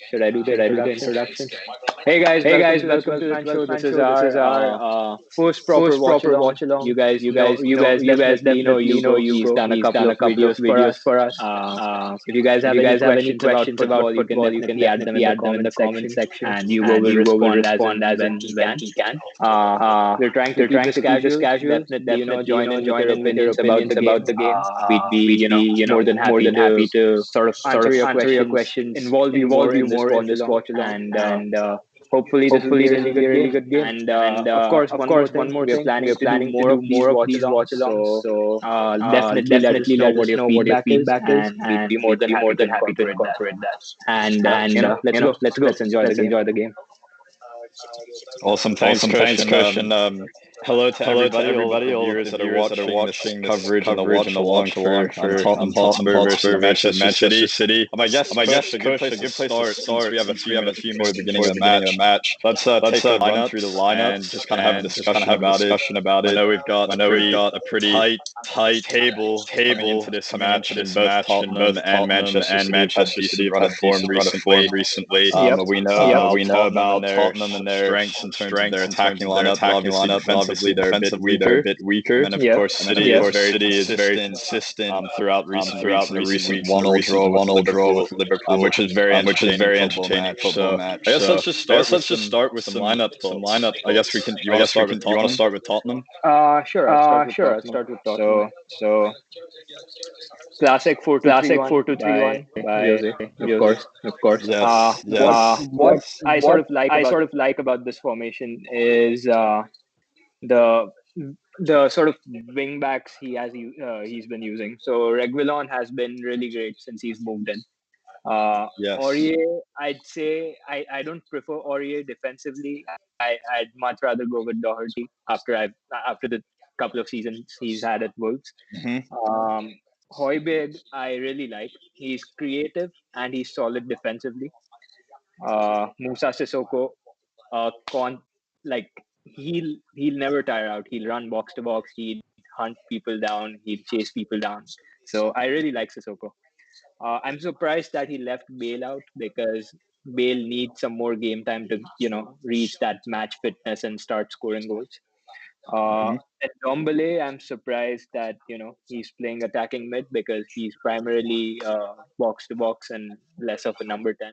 Should I do the introduction? Hey guys, welcome to the 12th Man Show. This is our first proper watch along. You guys definitely know Hugo. He's done a couple of videos for us. If you guys have any questions about football, you can definitely add them in the comment section, and Hugo will respond as and when he can. We're trying to keep this casual. Definitely, join in with your opinions about the game. We'd be, more than happy to sort of answer your questions, involve you more in this watch along, and hopefully this will be a really good game. And of course, one more thing, we are planning to do more of these watch alongs. So definitely let us know what your feedback is, and we'd be more than happy to incorporate that. And let's go. Let's enjoy the game. Awesome. Thanks, Christian. Hello to everybody, all the viewers that are watching this coverage and the watch along for Tottenham Hotspur versus Manchester City. I guess a good place to start since we have a few minutes before the beginning of the match. Let's take a run through the lineup and just kind of have a discussion about it. I know we've got a pretty tight table coming into this match, and both Tottenham and Manchester City have had form recently. We know about Tottenham and their strengths in terms of their attacking lineup. Obviously they're a bit weaker. And of course, City is very consistent throughout recent weeks. 1-1 draw with Liverpool, which is very entertaining football match. I guess let's just start with some lineup. I guess we can. You want to start with Tottenham? Sure. I'll start with Tottenham. So classic 4-2-3-1 by Jose, of course. Yes. What I sort of like about this formation is the sort of wing backs he's been using. So Reguilon has been really great since he's moved in. Yes. Aurier, I'd say I don't prefer Aurier defensively. I'd much rather go with Doherty after the couple of seasons he's had at Wolves. Højbjerg, I really like. He's creative and he's solid defensively. Musa Sissoko, like he'll never tire out. He'll run box to box. He'll hunt people down. He'll chase people down. So I really like Sissoko. I'm surprised that he left Bale out because Bale needs some more game time to reach that match fitness and start scoring goals. At Dombele, I'm surprised that he's playing attacking mid because he's primarily box to box and less of a number 10.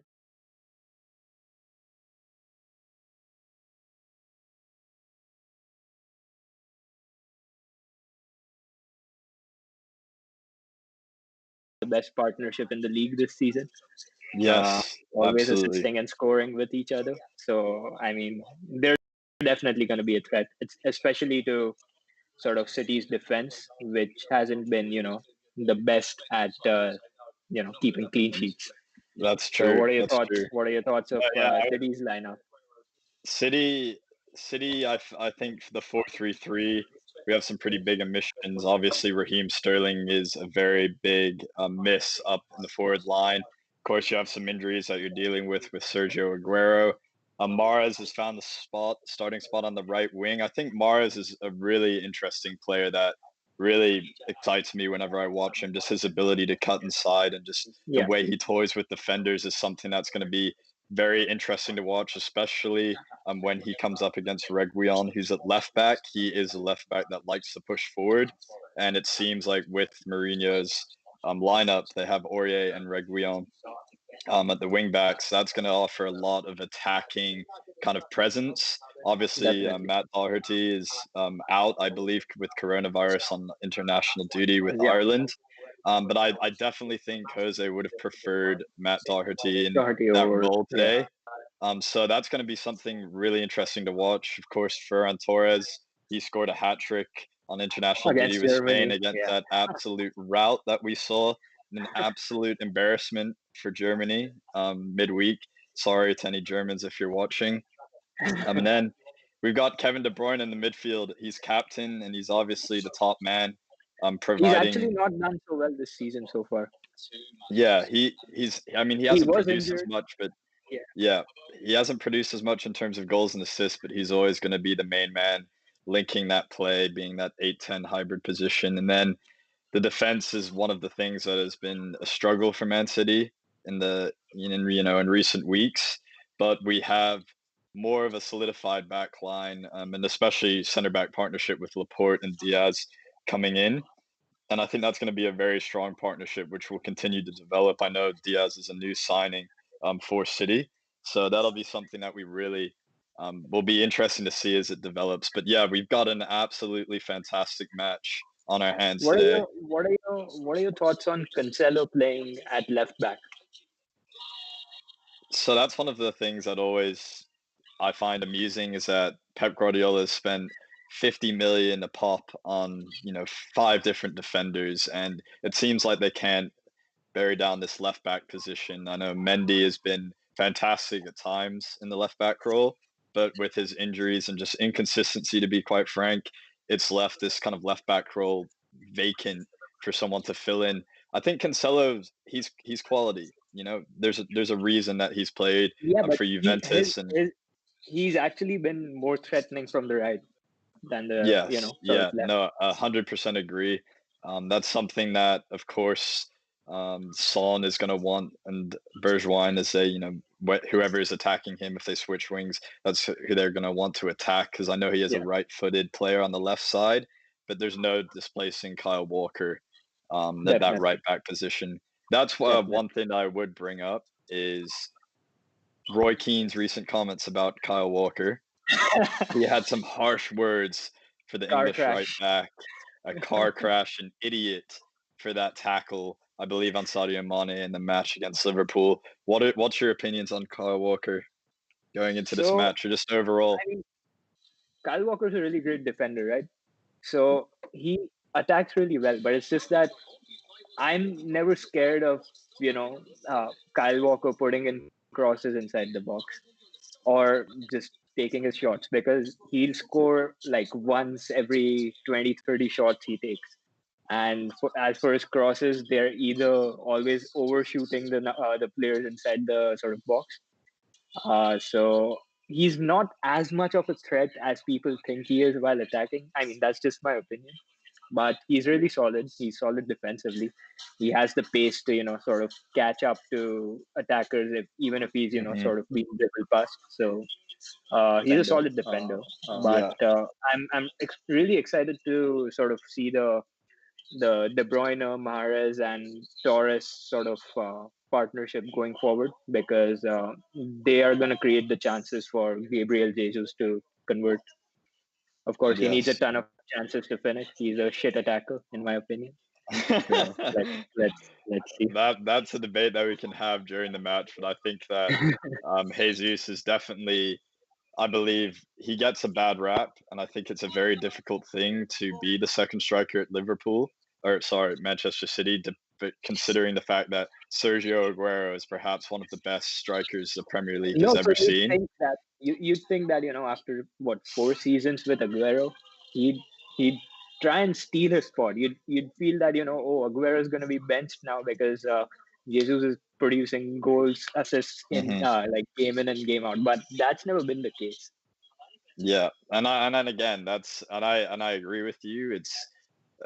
The best partnership in the league this season. Yes, always absolutely. assisting and scoring with each other. So I mean, they're definitely going to be a threat, especially to sort of City's defense, which hasn't been the best at keeping clean sheets. That's true. So what are your thoughts? What are your thoughts of City's lineup? City, I think for the 4-3-3, we have some pretty big omissions. Obviously, Raheem Sterling is a very big miss up in the forward line. Of course, you have some injuries that you're dealing with Sergio Aguero. Mahrez has found the starting spot on the right wing. I think Mahrez is a really interesting player that really excites me whenever I watch him. Just his ability to cut inside and just the way he toys with defenders is something that's going to be very interesting to watch, especially when he comes up against Reguilon, who's at left back. He is a left back that likes to push forward, and it seems like with Mourinho's lineup, they have Aurier and Reguilon at the wing backs. That's going to offer a lot of attacking kind of presence. Obviously, Matt Doherty is out, I believe, with coronavirus on international duty with Ireland. But I definitely think Jose would have preferred Matt Doherty in that role today. So that's going to be something really interesting to watch. Of course, Ferran Torres, he scored a hat trick on international duty with Spain against that absolute rout that we saw. An absolute embarrassment for Germany midweek. Sorry to any Germans if you're watching. And then we've got Kevin De Bruyne in the midfield. He's captain and he's obviously the top man. Providing. He's actually not done so well this season so far. Yeah, he hasn't produced as much, but he hasn't produced as much in terms of goals and assists, but he's always going to be the main man, linking that play, being that 8-10 hybrid position. And then the defense is one of the things that has been a struggle for Man City. in recent weeks, but we have more of a solidified back line, and especially center back partnership with Laporte and Diaz coming in. And I think that's going to be a very strong partnership, which will continue to develop. I know Diaz is a new signing for City, so that'll be something that we really will be interesting to see as it develops. But yeah, we've got an absolutely fantastic match on our hands today. What are your thoughts on Cancelo playing at left back? So that's one of the things that always I find amusing is that Pep Guardiola has spent 50 million a pop on 5 different defenders, and it seems like they can't bury down this left back position. I know Mendy has been fantastic at times in the left back role, but with his injuries and just inconsistency, to be quite frank, it's left this kind of left back role vacant for someone to fill in. I think Cancelo, he's quality. There's a reason that he's played Yeah, but for Juventus, and he's actually been more threatening from the right than the yes, sort of yeah, left. no, 100% agree. That's something that, of course, Son is going to want, and Bergwijn is whoever is attacking him, if they switch wings, that's who they're going to want to attack, because I know he is a right-footed player on the left side, but there's no displacing Kyle Walker that right back position. That's one thing I would bring up is Roy Keane's recent comments about Kyle Walker. He had some harsh words for the English right back. A car crash, an idiot for that tackle, I believe, on Sadio Mane in the match against Liverpool. What's your opinions on Kyle Walker going into this match, or just overall? I mean, Kyle Walker's a really great defender, right? So he attacks really well, but it's just that I'm never scared of Kyle Walker putting in crosses inside the box or just taking his shots, because he'll score like once every 20-30 shots he takes. And as for his crosses, they're either always overshooting the players inside the sort of box. So he's not as much of a threat as people think he is while attacking. I mean, that's just my opinion. But he's really solid. He's solid defensively. He has the pace to, sort of catch up to attackers, even if he's, sort of being dribbled past. So he's a solid defender. But I'm really excited to sort of see the De Bruyne, Mahrez, and Torres sort of partnership going forward, because they are going to create the chances for Gabriel Jesus to convert. Of course, he needs a ton of chances to finish. He's a shit attacker, in my opinion. So let's see. That's a debate that we can have during the match, but I think that Jesus is definitely, I believe he gets a bad rap, and I think it's a very difficult thing to be the second striker at Manchester City, but considering the fact that Sergio Aguero is perhaps one of the best strikers the Premier League has ever seen. You'd think that after 4 seasons with Aguero, he'd try and steal his spot. You'd feel that Aguero is going to be benched now because Jesus is producing goals, assists in like game in and game out, but that's never been the case. Yeah, and again, I agree with you. It's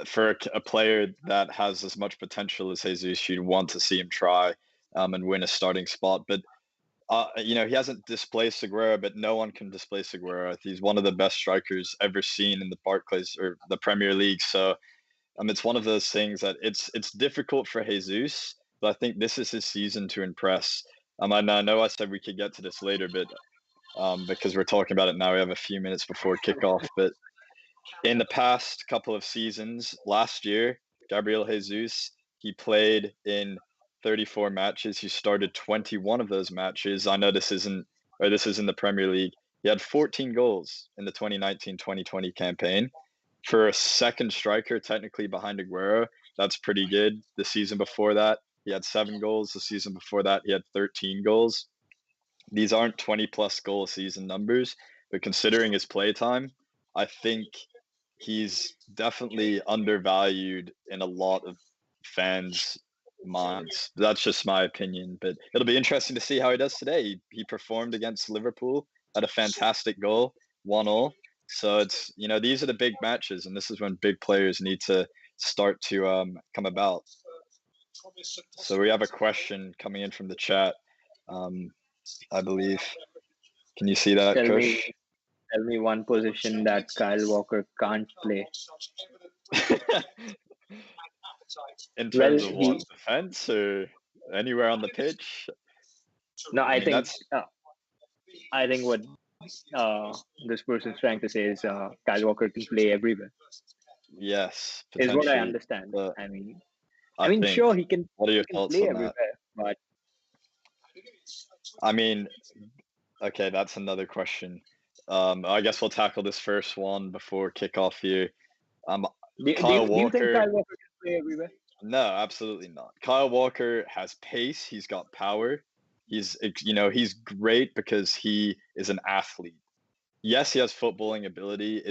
for a player that has as much potential as Jesus, you'd want to see him try and win a starting spot. But he hasn't displaced Aguero, but no one can displace Aguero. He's one of the best strikers ever seen in the Barclays or the Premier League. So it's one of those things that it's difficult for Jesus, but I think this is his season to impress. I know I said we could get to this later, but because we're talking about it now, we have a few minutes before kickoff. But in the past couple of seasons, last year, Gabriel Jesus, he played in 34 matches. He started 21 of those matches. I know this is in the Premier League. He had 14 goals in the 2019-2020 campaign. For a second striker, technically behind Aguero, that's pretty good. The season before that, he had 7 goals. The season before that, he had 13 goals. These aren't 20-plus goal season numbers, but considering his play time, I think he's definitely undervalued in a lot of fans' minds. That's just my opinion, but it'll be interesting to see how he does today. He performed against Liverpool, had a fantastic goal, 1-1. So it's, these are the big matches, and this is when big players need to start to come about. So we have a question coming in from the chat. I believe. Can you see that, Kush? Tell me one position that Kyle Walker can't play. In terms of what, defense or anywhere on the pitch? No, I think what this person's trying to say is Kyle Walker can play everywhere. Yes, is what I understand. I mean, sure, he can. What are your thoughts play on everywhere, that? But I mean, okay, that's another question. I guess we'll tackle this first one before kickoff here. Kyle Walker. Do you think Kyle Walker can play everywhere? No, absolutely not. Kyle Walker has pace. He's got power. He's great because he is an athlete. Yes, he has footballing ability.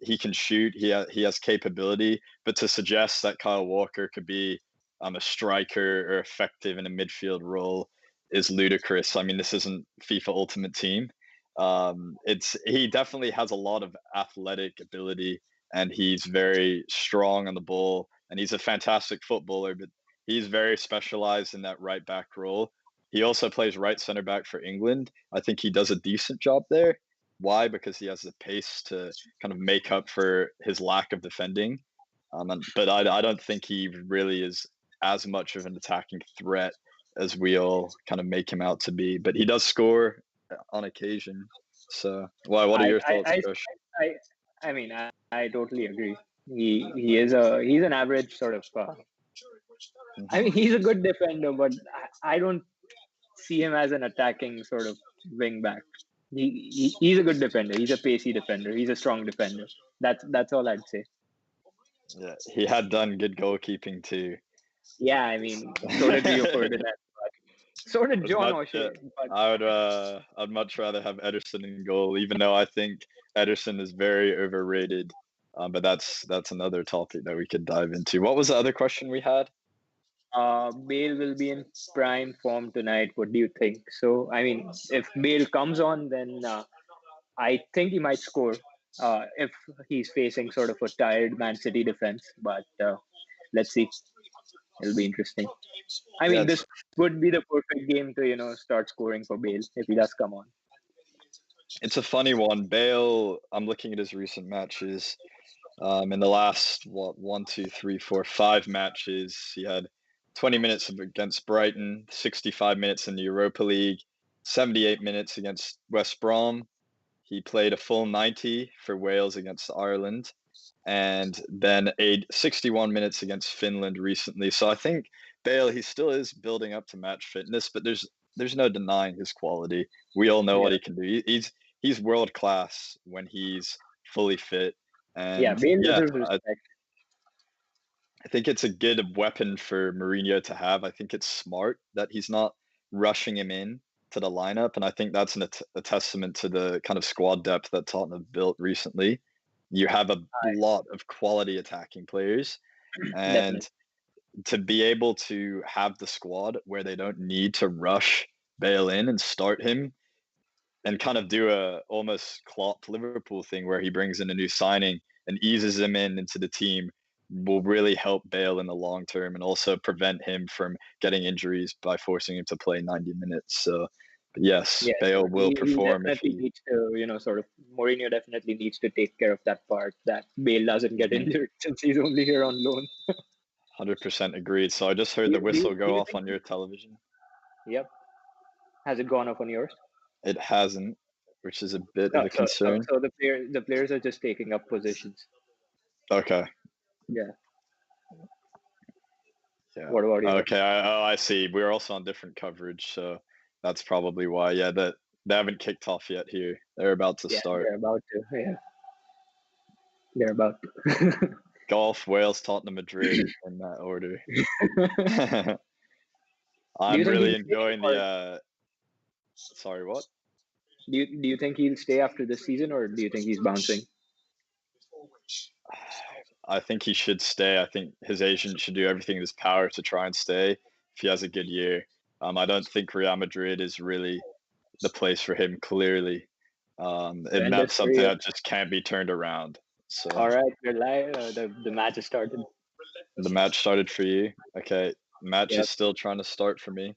He can shoot. He has capability. But to suggest that Kyle Walker could be a striker or effective in a midfield role is ludicrous. I mean, this isn't FIFA Ultimate Team. He definitely has a lot of athletic ability, and he's very strong on the ball, and he's a fantastic footballer. But he's very specialized in that right back role. He also plays right center back for England. I think he does a decent job there. Why? Because he has the pace to kind of make up for his lack of defending. But I don't think he really is as much of an attacking threat as we all kind of make him out to be. But he does score on occasion. So, what are your thoughts, Josh? I mean, I totally agree. He's an average sort of. I mean, he's a good defender, but I don't see him as an attacking sort of wing back. He's a good defender. He's a pacey defender. He's a strong defender. That's all I'd say. Yeah, he had done good goalkeeping too. Yeah, I mean, so did Rio Ferdinand. So did John O'Shea. I'd much rather have Ederson in goal, even though I think Ederson is very overrated. But that's another topic that we could dive into. What was the other question we had? Bale will be in prime form tonight. What do you think? So, I mean, if Bale comes on, then I think he might score if he's facing sort of a tired Man City defense. But let's see. It'll be interesting. I mean, this would be the perfect game to, start scoring for Bale if he does come on. It's a funny one. Bale, I'm looking at his recent matches. In the last, 5 matches, he had 20 minutes against Brighton, 65 minutes in the Europa League, 78 minutes against West Brom. He played a full 90 for Wales against Ireland, and then 61 minutes against Finland recently. So I think Bale, he still is building up to match fitness, but there's no denying his quality. We all know what he can do. He's world class when he's fully fit. And Bale deserves respect. I think it's a good weapon for Mourinho to have. I think it's smart that he's not rushing him in to the lineup, and I think that's a testament to the kind of squad depth that Tottenham built recently. You have a lot of quality attacking players, and to be able to have the squad where they don't need to rush Bale in and start him and kind of do a almost Klopp Liverpool thing where he brings in a new signing and eases him into the team will really help Bale in the long term and also prevent him from getting injuries by forcing him to play 90 minutes. So, yes, Bale will perform. Needs to, sort of Mourinho definitely needs to take care of that part that Bale doesn't get injured since he's only here on loan. 100% agreed. So I just heard the whistle go off on your television. Yep. Has it gone off on yours? It hasn't, which is a bit of a concern. So the players are just taking up positions. Okay. Yeah. Yeah. What about you? Okay. I see. We're also on different coverage, so that's probably why. Yeah, that they haven't kicked off yet here. They're about to start. They're about to. Yeah. They're about to. Golf, Wales, Tottenham, Madrid in that order. I'm really enjoying the. Sorry, what? Do you think he'll stay after this season, or do you think he's bouncing? I think he should stay. I think his agent should do everything in his power to try and stay if he has a good year. I don't think Real Madrid is really the place for him, clearly. And that's something that just can't be turned around. So. All right, we're live. The match has started. The match started for you. Okay. Match is still trying to start for me.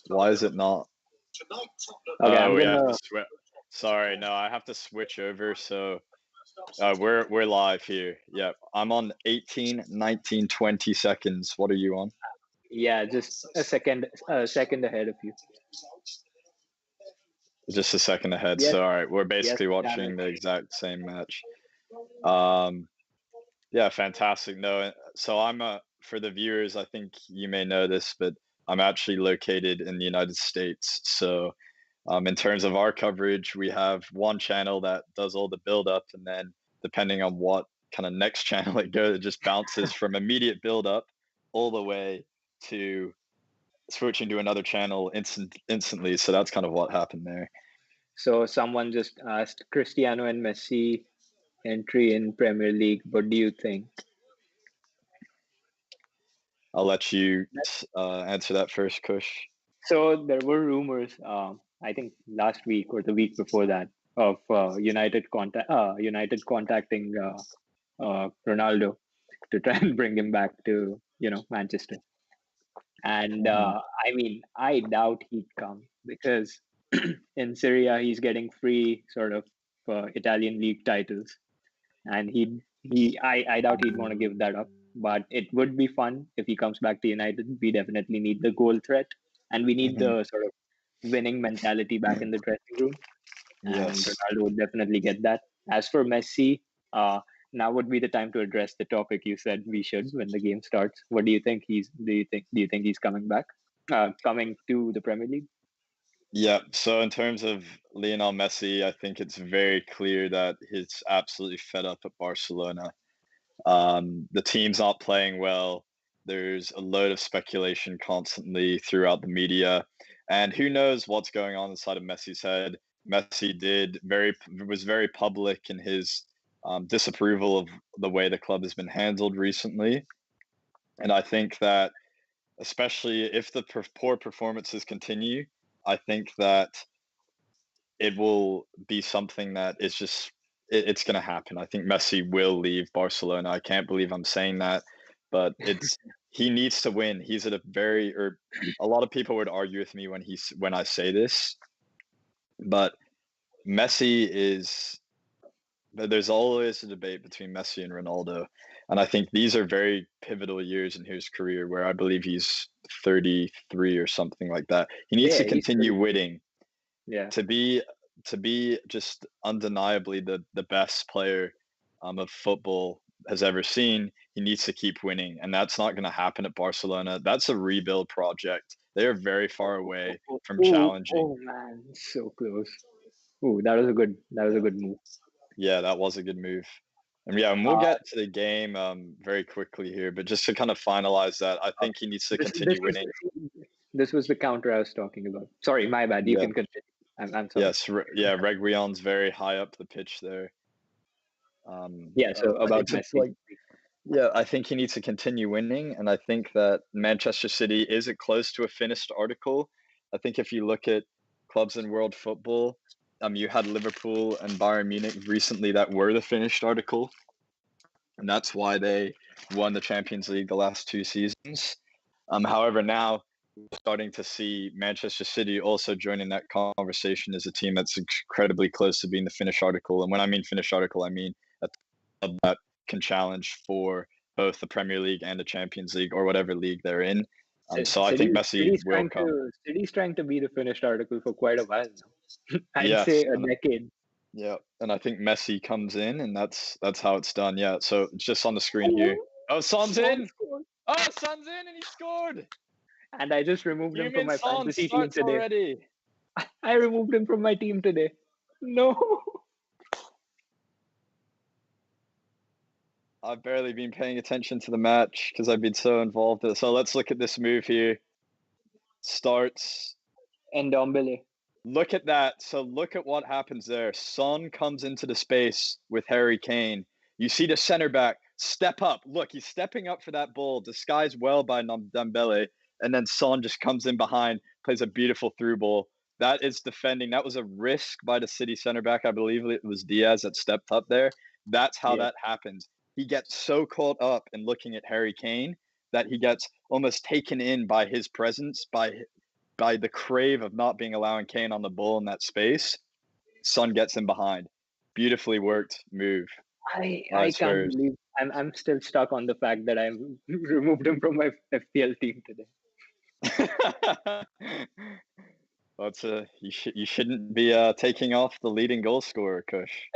Why is it not? Okay, Oh, we have to switch. Sorry, no, I have to switch over. So we're live here. Yep, I'm on 18, 19, 20 seconds. What are you on? Yeah, just a second ahead of you. Just a second ahead. Yes. So all right, we're basically Yes, watching the exact same match. Yeah, fantastic. No, so I'm for the viewers, I think you may know this, but I'm actually located in the United States. So in terms of our coverage, we have one channel that does all the build up, and then depending on what kind of next channel it goes, it just bounces from immediate build up all the way to switching to another channel instantly. So that's kind of what happened there. So someone just asked Cristiano and Messi entry in Premier League. What do you think? I'll let you answer that first, Kush. So there were rumors, I think last week or the week before that, of United contacting Ronaldo to try and bring him back to Manchester. And I mean, I doubt he'd come because in Syria he's getting free sort of Italian league titles, and I doubt he'd want to give that up. But it would be fun if he comes back to United. We definitely need the goal threat, and we need the sort of winning mentality back in the dressing room. And Yes. Ronaldo would definitely get that. As for Messi, now would be the time to address the topic you said we should when the game starts. What do you think do you think he's coming back? Coming to the Premier League? Yeah. So in terms of Lionel Messi, I think it's very clear that he's absolutely fed up at Barcelona. The team's not playing well. There's a load of speculation constantly throughout the media, and who knows what's going on inside of Messi's head. Messi was very public in his disapproval of the way the club has been handled recently, and I think that especially if the poor performances continue, I think that it will be something that is just it's going to happen. I think Messi will leave Barcelona. I can't believe I'm saying that, but he needs to win. He's at a lot of people would argue with me when I say this, but Messi is there's always a debate between Messi and Ronaldo, and I think these are very pivotal years in his career where I believe he's 33 or something like that. He needs to continue winning. Yeah. To be just undeniably the best player of football has ever seen, he needs to keep winning, and that's not going to happen at Barcelona. That's a rebuild project. They are very far away from challenging. Oh man, so close. Oh, that was a good move. Yeah, that was a good move. And yeah, and we'll get to the game very quickly here, but just to kind of finalize that, I think he needs to continue winning. This was the counter I was talking about. Sorry, my bad. You can continue. I'm sorry. Yes, yeah, Reguilon's very high up the pitch there. So about Messi. Yeah, I think he needs to continue winning, and I think that Manchester City is it close to a finished article. I think if you look at clubs in world football, you had Liverpool and Bayern Munich recently that were the finished article, and that's why they won the Champions League the last 2 seasons. However, now we're starting to see Manchester City also joining that conversation as a team that's incredibly close to being the finished article. And when I mean finished article, I mean a club that can challenge for both the Premier League and the Champions League or whatever league they're in. So I think Messi will come. City's trying to be the finished article for quite a while now. I'd say a decade. Yeah, and I think Messi comes in, and that's how it's done. Yeah, so it's just on the screen here. Oh, Son's in! Oh, Son's in, and he scored! And I just removed him from my fantasy team today. Already. I removed him from my team today. No. I've barely been paying attention to the match because I've been so involved. So let's look at this move here. Starts. Ndombele. Look at that. So look at what happens there. Son comes into the space with Harry Kane. You see the center back step up. Look, he's stepping up for that ball, disguised well by Ndombele. And then Son just comes in behind, plays a beautiful through ball. That is defending. That was a risk by the City center back. I believe it was Diaz that stepped up there. That's how that happens. He gets so caught up in looking at Harry Kane that he gets almost taken in by his presence, by the crave of not being allowing Kane on the ball in that space. Son gets him behind. Beautifully worked move. I can't believe I'm still stuck on the fact that I removed him from my FPL team today. That's you shouldn't be taking off the leading goal scorer, Kush.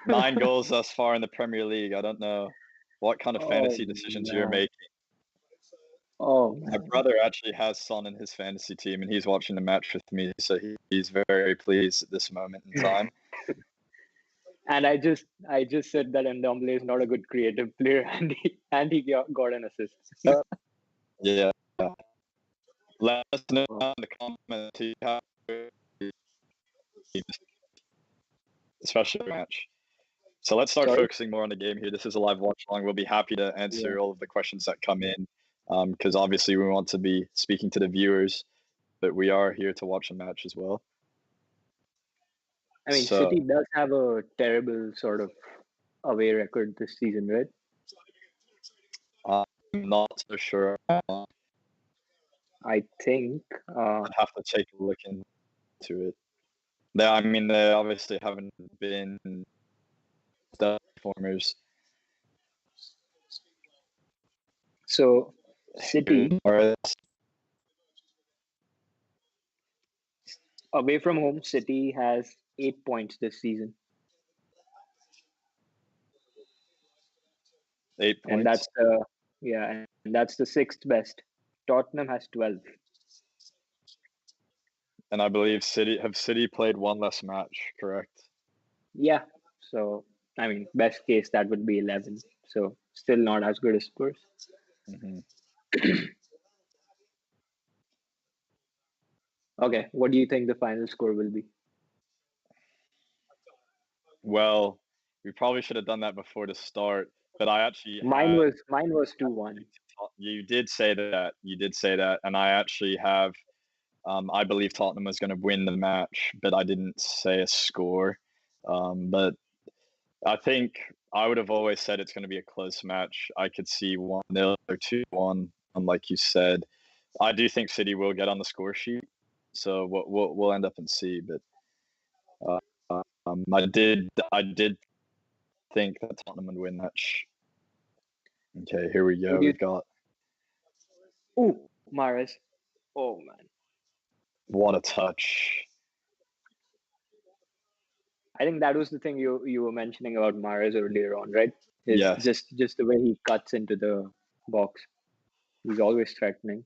9 goals thus far in the Premier League. I don't know what kind of fantasy decisions you're making. Oh, my brother actually has Son in his fantasy team, and he's watching the match with me, so he's very pleased at this moment in time. And I just said that Ndombele is not a good creative player, and he got an assist. Yeah. Let us know in the comments especially match. So let's start focusing more on the game here. This is a live watch along. We'll be happy to answer all of the questions that come in, because obviously we want to be speaking to the viewers, but we are here to watch a match as well. I mean, City does have a terrible sort of away record this season, right? I'm not so sure. I think I'd have to take a look into it. They obviously haven't been the performers. So City away from home, City has 8 points this season. 8 points. And that's and that's the 6th best. Tottenham has 12. And I believe City played one less match, correct? Yeah. So I mean, best case that would be 11. So still not as good as Spurs. Mm-hmm. Okay, what do you think the final score will be? Well, we probably should have done that before the start, but I actually mine was 2-1. You did say that, and I actually have. I believe Tottenham was going to win the match, but I didn't say a score. But I think I would have always said it's going to be a close match. I could see 1-0 or 2-1, like you said. I do think City will get on the score sheet, so we'll end up and see. But I did think that Tottenham would win that. Okay, here we go. We've got. Ooh, Mahrez. Oh man, what a touch! I think that was the thing you were mentioning about Mahrez earlier on, right? Yes. Just the way he cuts into the box. He's always threatening.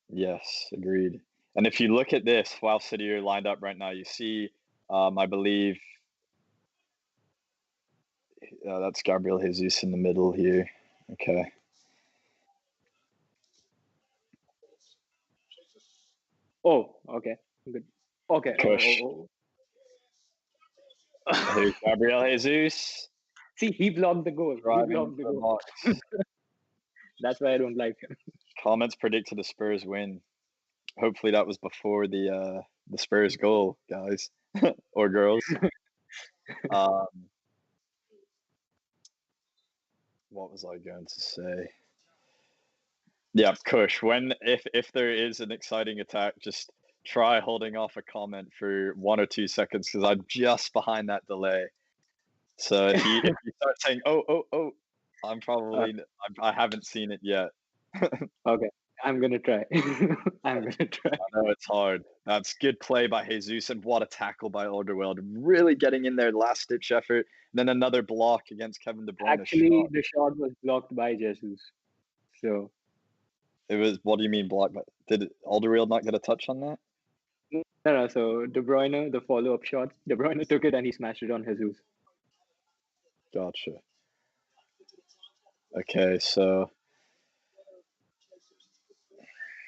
Yes, agreed. And if you look at this, while City are lined up right now, you see, I believe, that's Gabriel Jesus in the middle here. Okay. Oh, okay. Good. Okay. Push. Here's Gabriel Jesus. See, he blocked the goal. That's why I don't like him. Comments predicted the Spurs win. Hopefully that was before the Spurs goal, guys or girls. What was I going to say? Yeah, Kush. If there is an exciting attack, just try holding off a comment for 1 or 2 seconds, because I'm just behind that delay. So if you start saying oh, I haven't seen it yet. Okay, I'm gonna try. I know it's hard. That's good play by Jesus, and what a tackle by Alderweireld. Really getting in there, last ditch effort. Then another block against Kevin De Bruyne. Actually, the shot was blocked by Jesus. So it was. What do you mean blocked? Did Alderweireld not get a touch on that? No. So De Bruyne, the follow-up shot, De Bruyne took it and he smashed it on Jesus. Gotcha. Okay, so.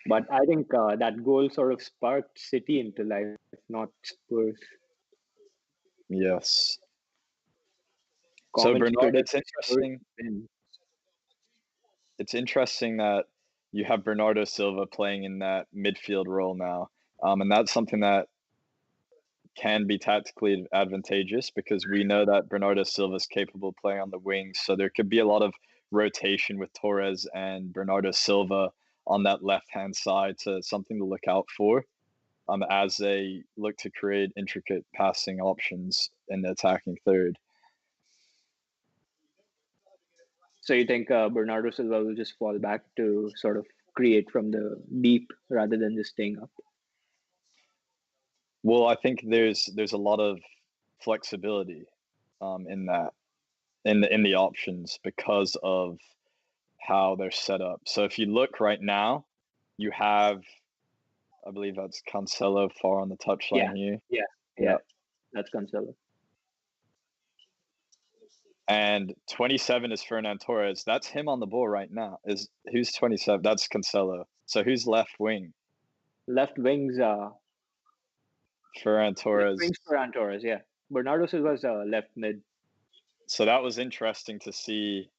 But I think that goal sort of sparked City into life, not Spurs. Yes. So Bernard, it's interesting. It's interesting that you have Bernardo Silva playing in that midfield role now, and that's something that can be tactically advantageous, because we know that Bernardo Silva is capable of playing on the wings. So there could be a lot of rotation with Torres and Bernardo Silva on that left-hand side to something to look out for as they look to create intricate passing options in the attacking third. So you think Bernardo Silva will just fall back to sort of create from the deep rather than just staying up? Well, I think there's a lot of flexibility in that in the options because of how they're set up. So if you look right now, you have, I believe that's Cancelo far on the touchline here. Yeah. That's Cancelo. And 27 is Fernan Torres. That's him on the ball right now. Who's 27? That's Cancelo. So who's left wing? Left wings. Ferran Torres. Left wings Ferran Torres. Yeah. Bernardo Silva's left mid. So that was interesting to see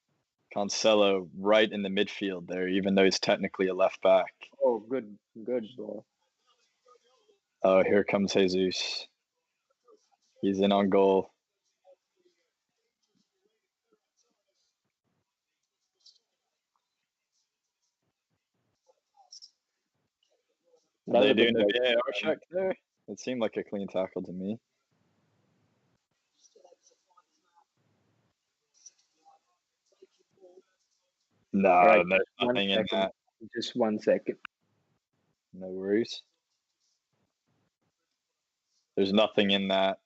Cancelo right in the midfield there, even though he's technically a left back. Oh, good ball. Oh, here comes Jesus. He's in on goal. Are they doing a VAR check there? It seemed like a clean tackle to me. No, Right. there's nothing in that. Just 1 second. No worries. There's nothing in that.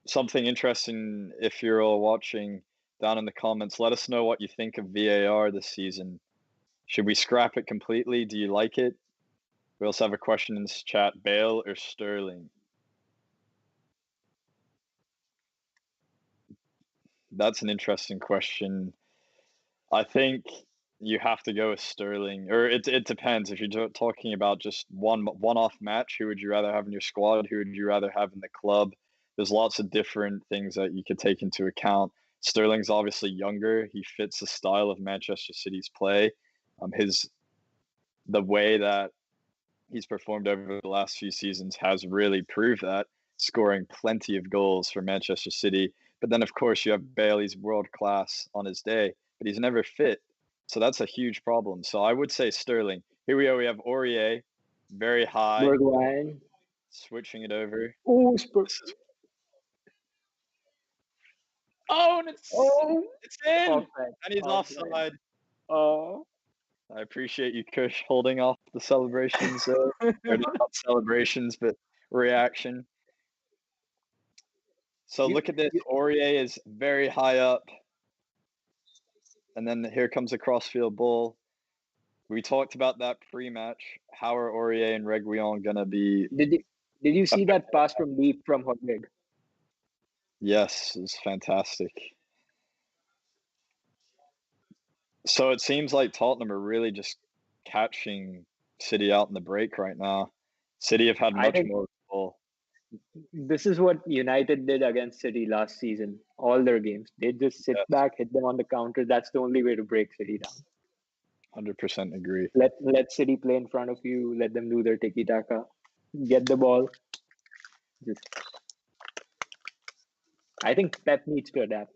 Something interesting, if you're all watching down in the comments, let us know what you think of VAR this season. Should we scrap it completely? Do you like it? We also have a question in this chat, Bale or Sterling? That's an interesting question. I think you have to go with Sterling, or it depends. If you're talking about just one-off match, who would you rather have in your squad? Who would you rather have in the club? There's lots of different things that you could take into account. Sterling's obviously younger. He fits the style of Manchester City's play. The way that he's performed over the last few seasons has really proved that, scoring plenty of goals for Manchester City. But then, of course, you have Bailey's world class on his day, but he's never fit. So that's a huge problem. So I would say Sterling. Here we go. We have Aurier, very high. Bergwijn. Switching it over. Oh, and it's in! Offside. And he's offside. Oh. I appreciate you, Kush, holding off the celebrations. Or not celebrations, but reaction. So look at this. Aurier is very high up. And then here comes a crossfield ball. We talked about that pre-match. How are Aurier and Reguilon going to be... Did you see that pass from deep from Højbjerg? Yes, it's fantastic. So it seems like Tottenham are really just catching City out in the break right now. City have had much more ball. This is what United did against City last season. All their games, they just sit back, hit them on the counter. That's the only way to break City down. 100% agree. Let City play in front of you. Let them do their tiki taka. Get the ball. I think Pep needs to adapt.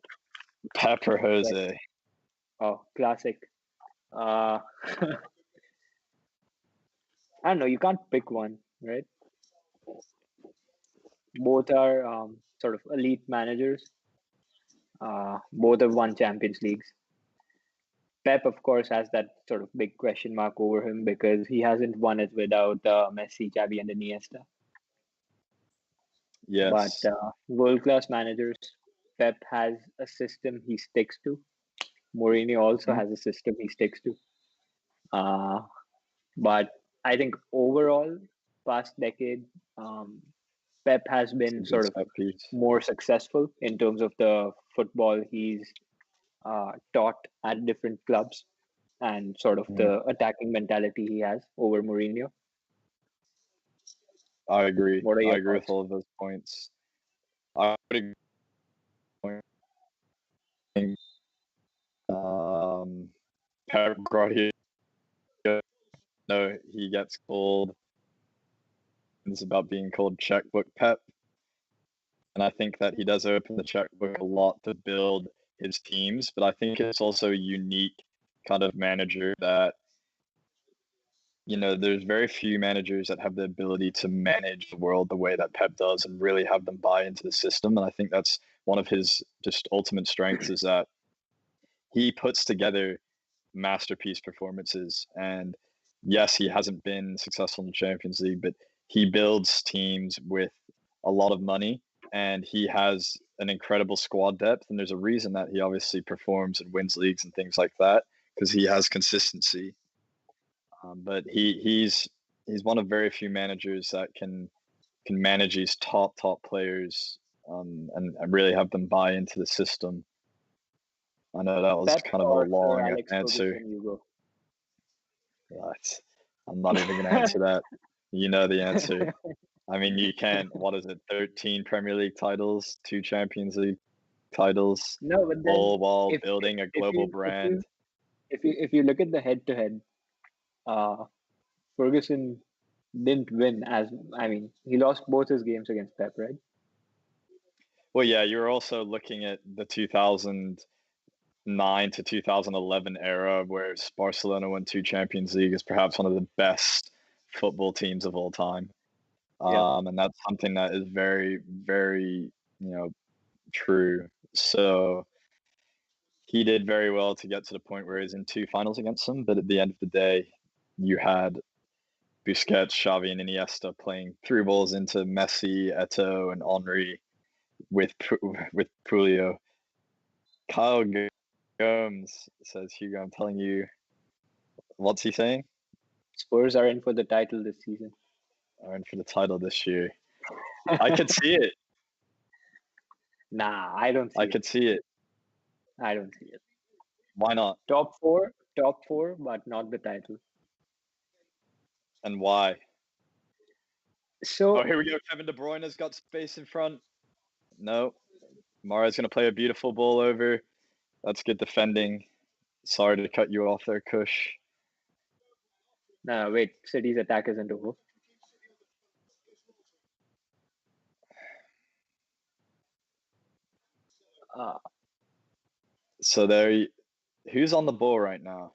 Pep or Jose? Oh, classic. I don't know. You can't pick one, right? Both are sort of elite managers. Both have won Champions Leagues. Pep, of course, has that sort of big question mark over him because he hasn't won it without Messi, Xavi, and Iniesta. Yes. But world-class managers, Pep has a system he sticks to. Mourinho also has a system he sticks to. But I think overall, past decade, Pep has been sort of more successful in terms of the football he's taught at different clubs and sort of the attacking mentality he has over Mourinho. I agree. What are your I agree thoughts? with all of those points. I would agree. Pep Guardiola, no, he gets called. It's about being called checkbook Pep. And I think that he does open the checkbook a lot to build his teams, but I think it's also a unique kind of manager that, there's very few managers that have the ability to manage the world the way that Pep does and really have them buy into the system. And I think that's one of his just ultimate strengths, is that he puts together masterpiece performances. And yes, he hasn't been successful in the Champions League, but he builds teams with a lot of money, and he has an incredible squad depth. And there's a reason that he obviously performs and wins leagues and things like that, because he has consistency. But he's one of very few managers that can manage these top players, and really have them buy into the system. I know that was Pep kind of a or Sir long Alex answer. Ferguson, you go. Right. I'm not even going to answer that. You know the answer. I mean, you can't. What is it? 13 Premier League titles, 2 Champions League titles, No, but then all while if building a if global you brand. if you look at the head-to-head, Ferguson didn't win as I mean he lost both his games against Pep, right? Well, yeah, you're also looking at the 2009 to 2011 era, where Barcelona won 2 Champions League, is perhaps one of the best football teams of all time. Yeah. And that's something that is very, very, true. So he did very well to get to the point where he's in 2 finals against them. But at the end of the day, you had Busquets, Xavi, and Iniesta playing through balls into Messi, Eto'o, and Henry with Pulio. Kyle Gomes says, Hugo, I'm telling you, what's he saying? Spurs are in for the title this season. Are in for the title this year. I could see it. Nah, I don't see I it. could see it. I don't see it. Why not? Top four, but not the title. And why? So here we go. Kevin De Bruyne has got space in front. No. Mara's going to play a beautiful ball over. That's good defending. Sorry to cut you off there, Kush. no, wait, City's attack isn't over. So who's on the ball right now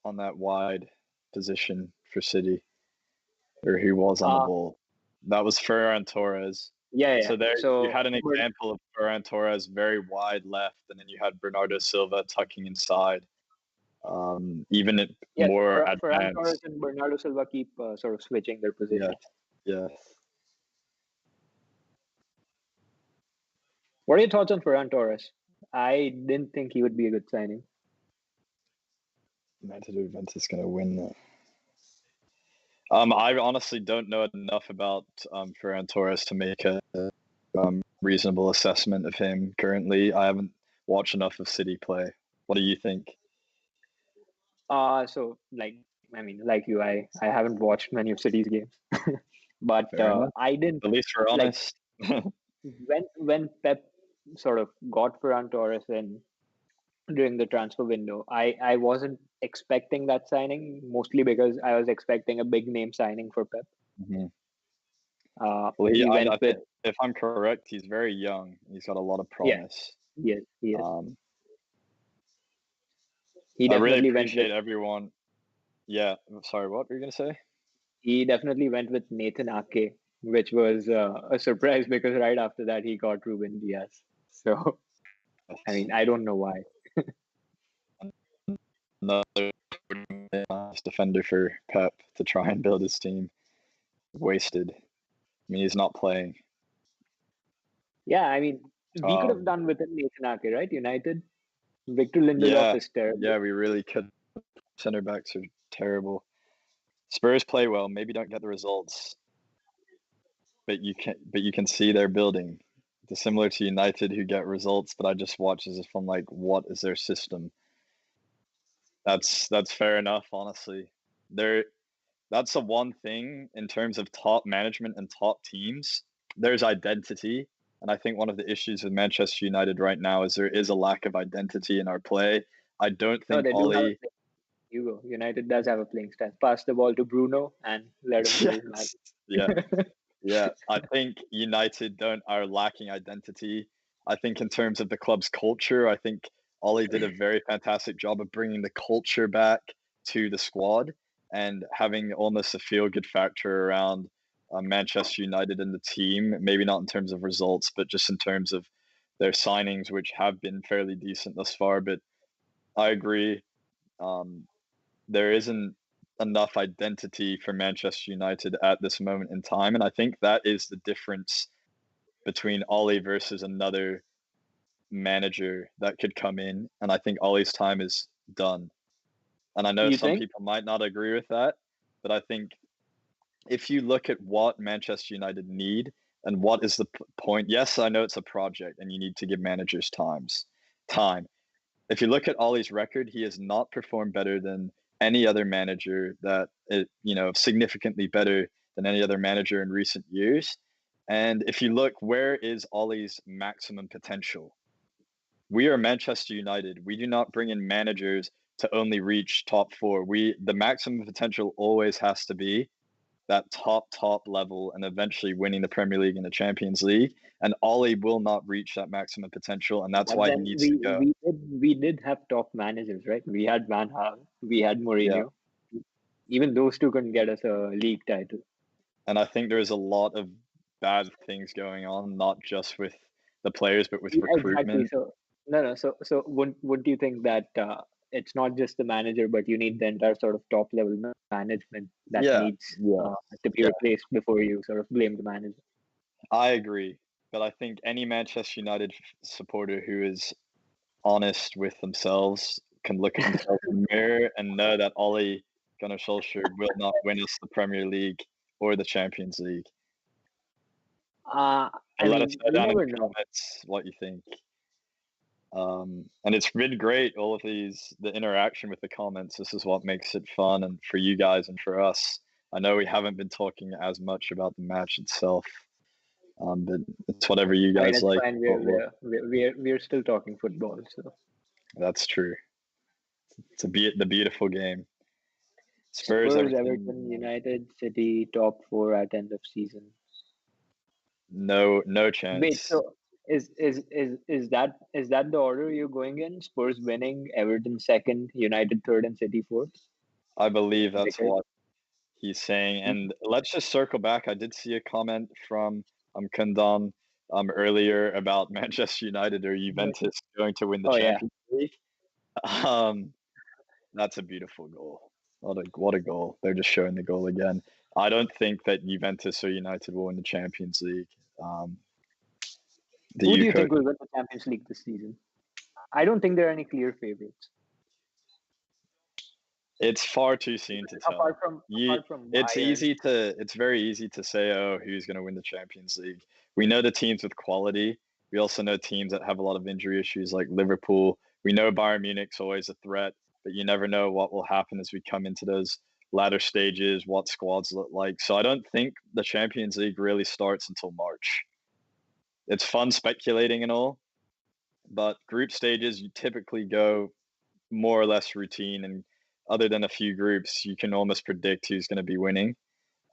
on that wide position for City? Or who was on the ball? That was Ferran Torres. Yeah. So you had an example of Ferran Torres very wide left, and then you had Bernardo Silva tucking inside. Even more advanced. Ferran Torres and Bernardo Silva keep sort of switching their positions. Yeah. What are your thoughts on Ferran Torres? I didn't think he would be a good signing. United Juventus going to win that. I honestly don't know enough about Ferran Torres to make a reasonable assessment of him currently. I haven't watched enough of City play. What do you think? So like you, I haven't watched many of City's games, but I didn't. At least we're honest. When Pep sort of got Ferran Torres in during the transfer window, I wasn't expecting that signing, mostly because I was expecting a big name signing for Pep. Mm-hmm. I think, if I'm correct, he's very young. He's got a lot of promise. Yes, he is. I really appreciate everyone. Yeah, sorry, what were you going to say? He definitely went with Nathan Ake, which was a surprise because right after that he got Ruben Diaz. So, I mean, I don't know why. Another defender for Pep to try and build his team. Wasted. I mean, he's not playing. Yeah, I mean, we could have done with Nathan Ake, right? United. Victor Lindelof is terrible. Yeah, we really could. Center backs are terrible. Spurs play well, maybe don't get the results, but you can see they're building. It's similar to United, who get results, but I just watch as if I'm like, what is their system? That's fair enough, honestly. That's the one thing in terms of top management and top teams. There's identity. And I think one of the issues with Manchester United right now is there is a lack of identity in our play. I don't think Ollie... Hugo, United does have a playing style. Pass the ball to Bruno and let him do his magic. Yeah. I think United are lacking identity. I think in terms of the club's culture, I think Ollie did a very fantastic job of bringing the culture back to the squad and having almost a feel-good factor around Manchester United and the team. Maybe not in terms of results, but just in terms of their signings, which have been fairly decent thus far. But I agree. There isn't enough identity for Manchester United at this moment in time. And I think that is the difference between Ollie versus another manager that could come in. And I think Ollie's time is done. And I know You some think? people might not agree with that, but I think if you look at what Manchester United need and what is the point, yes, I know it's a project and you need to give managers time. If you look at Ollie's record, he has not performed better than any other manager significantly better than any other manager in recent years. And if you look, where is Ollie's maximum potential? We are Manchester United. We do not bring in managers to only reach top four. The maximum potential always has to be that top level and eventually winning the Premier League and the Champions League. And Ollie will not reach that maximum potential, and that's But why he then needs to we go. we did have top managers, right? We had Van Gaal, we had Yeah. Mourinho. Even those two couldn't get us a league title. And I think there's a lot of bad things going on, not just with the players, but with Yeah, exactly. recruitment. So no. So would you think that it's not just the manager, but you need the entire sort of top level management that Yeah, needs to be yeah, replaced before you sort of blame the manager? I agree. But I think any Manchester United supporter who is honest with themselves can look at themselves in the mirror and know that Ole Gunnar Solskjaer will not win us the Premier League or the Champions League. I And let us mean, know you down in never the know. comments what you think. And it's been great, the interaction with the comments. This is what makes it fun, and for you guys and for us. I know we haven't been talking as much about the match itself, but it's whatever you I mean, guys it's like. fine. We're still talking football, so That's true. It's the beautiful game. Spurs, Spurs, Everton, Everton, United, City, top four at end of season. no Wait, chance. so is that the order you're going in? Spurs winning, Everton second, United third, and City fourth? I believe that's Because what he's saying. And let's just circle back. I did see a comment from Kundan earlier about Manchester United or Juventus going to win the oh yeah, Champions League. Um, that's a beautiful goal. What a goal. They're just showing the goal again. I don't think that Juventus or United will win the Champions League. The who do U you coach. think will win the Champions League this season? I don't think there are any clear favorites It's far too soon to tell. apart from It's Bayern. it's very easy to say, oh, who's going to win the Champions League? We know the teams with quality. We also know teams that have a lot of injury issues like Liverpool. We know Bayern Munich's always a threat, but you never know what will happen as we come into those latter stages, what squads look like. So I don't think the Champions League really starts until March. It's fun speculating and all, but group stages, you typically go more or less routine, and other than a few groups, you can almost predict who's going to be winning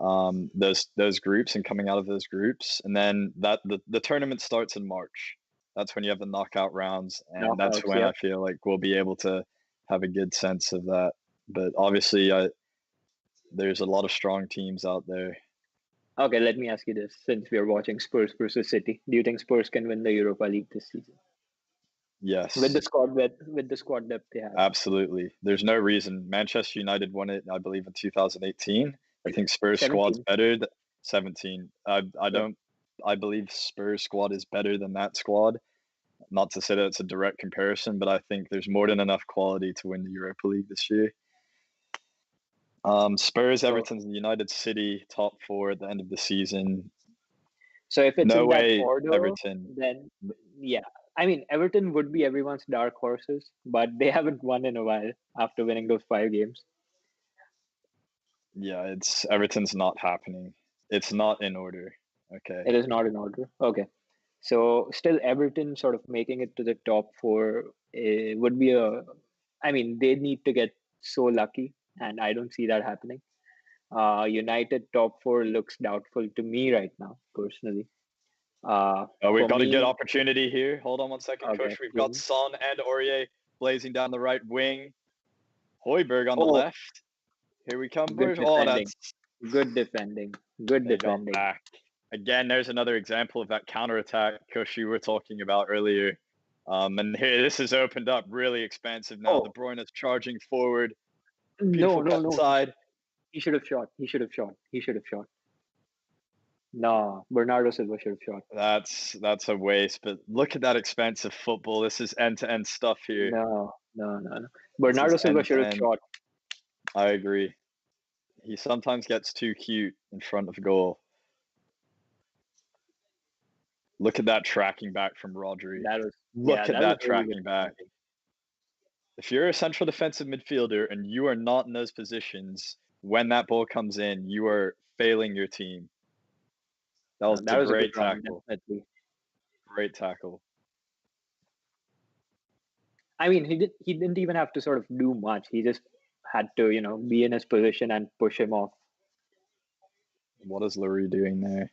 those groups and coming out of those groups. And then the tournament starts in March. That's when you have the knockout rounds, and that's Knockouts, when yeah. I feel like we'll be able to have a good sense of that. But obviously, there's a lot of strong teams out there. Okay, let me ask you this: since we are watching Spurs versus City, do you think Spurs can win the Europa League this season with Yes, the squad depth they have? absolutely. There's no reason. Manchester United won it, I believe, in 2018. I think Spurs squad's 17. better. 17. I Yeah. don't. I believe Spurs squad is better than that squad. Not to say that it's a direct comparison, but I think there's more than enough quality to win the Europa League this year. Spurs, So, Everton, and United City top four at the end of the season. so if it's No in that way, order, Everton. then yeah. I mean, Everton would be everyone's dark horses, but they haven't won in a while after winning those 5 games. Yeah, it's Everton's not happening. It's not in order. Okay. It is not in order. Okay. So still Everton sort of making it to the top four would be I mean, they need to get so lucky, and I don't see that happening. United top four looks doubtful to me right now, personally. We've For got a good me, opportunity here. Hold on one second, okay. Coach. We've got Son and Aurier blazing down the right wing. Hoiberg on the Oh, left. Here we come, good boys. Oh, defending. that's Good defending. Good they got defending. back. Again, there's another example of that counterattack, Coach, you were talking about earlier. And here, this is opened up really expansive now. Oh. De Bruyne is charging forward. No, Beautiful no, cut no. inside. He should have shot. He should have shot. He should have shot. No, Bernardo Silva should have shot. That's a waste. But look at that expansive football. This is end-to-end stuff here. No. Bernardo Silva should have shot. I agree. He sometimes gets too cute in front of goal. Look at that tracking back from Rodri. Look at that tracking back. If you're a central defensive midfielder and you are not in those positions when that ball comes in, you are failing your team. That was a great tackle. Definitely. Great tackle. I mean, he didn't even have to sort of do much. He just had to, be in his position and push him off. What is Lurie doing there?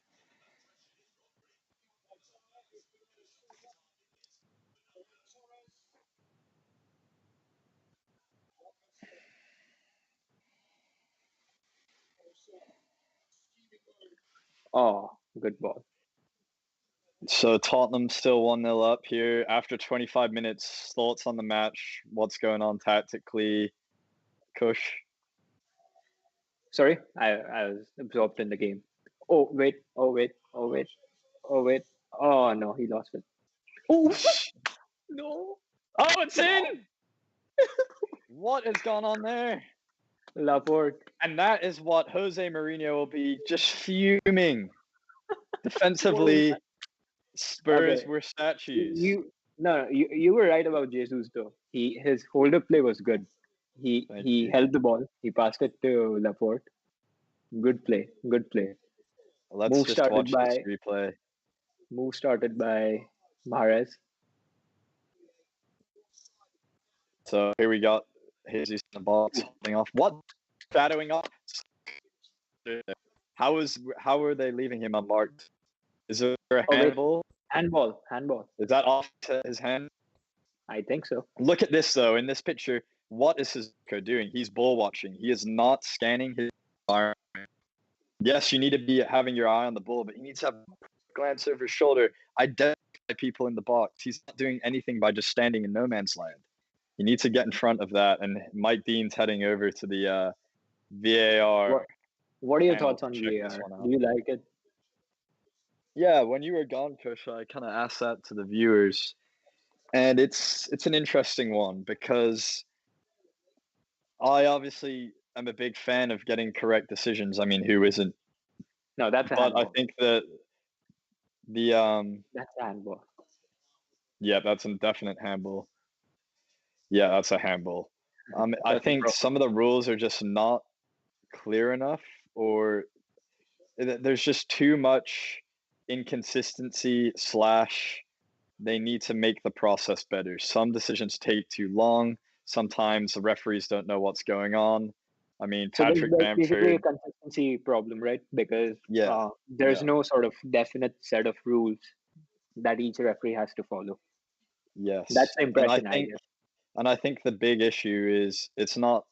Oh, good ball. So Tottenham still 1-0 up here after 25 minutes. Thoughts on the match? What's going on tactically? Kush? Sorry, I was absorbed in the game. Oh, wait. Oh, no, he lost it. Oh, no. Oh, it's in! What has gone on there? Laporte. And that is what Jose Mourinho will be just fuming. Defensively, Spurs were statues. You were right about Jesus though. His hold-up play was good. He held the ball. He passed it to Laporte. Good play. Let's just watch this replay. Move started by Mahrez. So here we got Jesus in the box holding off. What? Shadowing off. How are they leaving him unmarked? Is there a handball? Handball. Is that off to his hand? I think so. Look at this though. In this picture, what is Sissoko doing? He's ball watching. He is not scanning his environment. Yes, you need to be having your eye on the ball, but he needs to have a glance over his shoulder, identify people in the box. He's not doing anything by just standing in no man's land. You need to get in front of that. And Mike Dean's heading over to the VAR. What are your thoughts on VAR? Do you like it? Yeah, when you were gone, Kush, I kind of asked that to the viewers. And it's an interesting one because I obviously am a big fan of getting correct decisions. I mean, who isn't? No, that's a handball. I think that that's a handball. Yeah, that's a definite handball. Yeah, that's a handball. I think some of the rules are just not clear enough, or there's just too much inconsistency / they need to make the process better. Some decisions take too long. Sometimes the referees don't know what's going on. I mean, Patrick Bamford. Basically a consistency problem, right? Because there's no sort of definite set of rules that each referee has to follow. Yes. That's the impression I get. And I think the big issue is it's not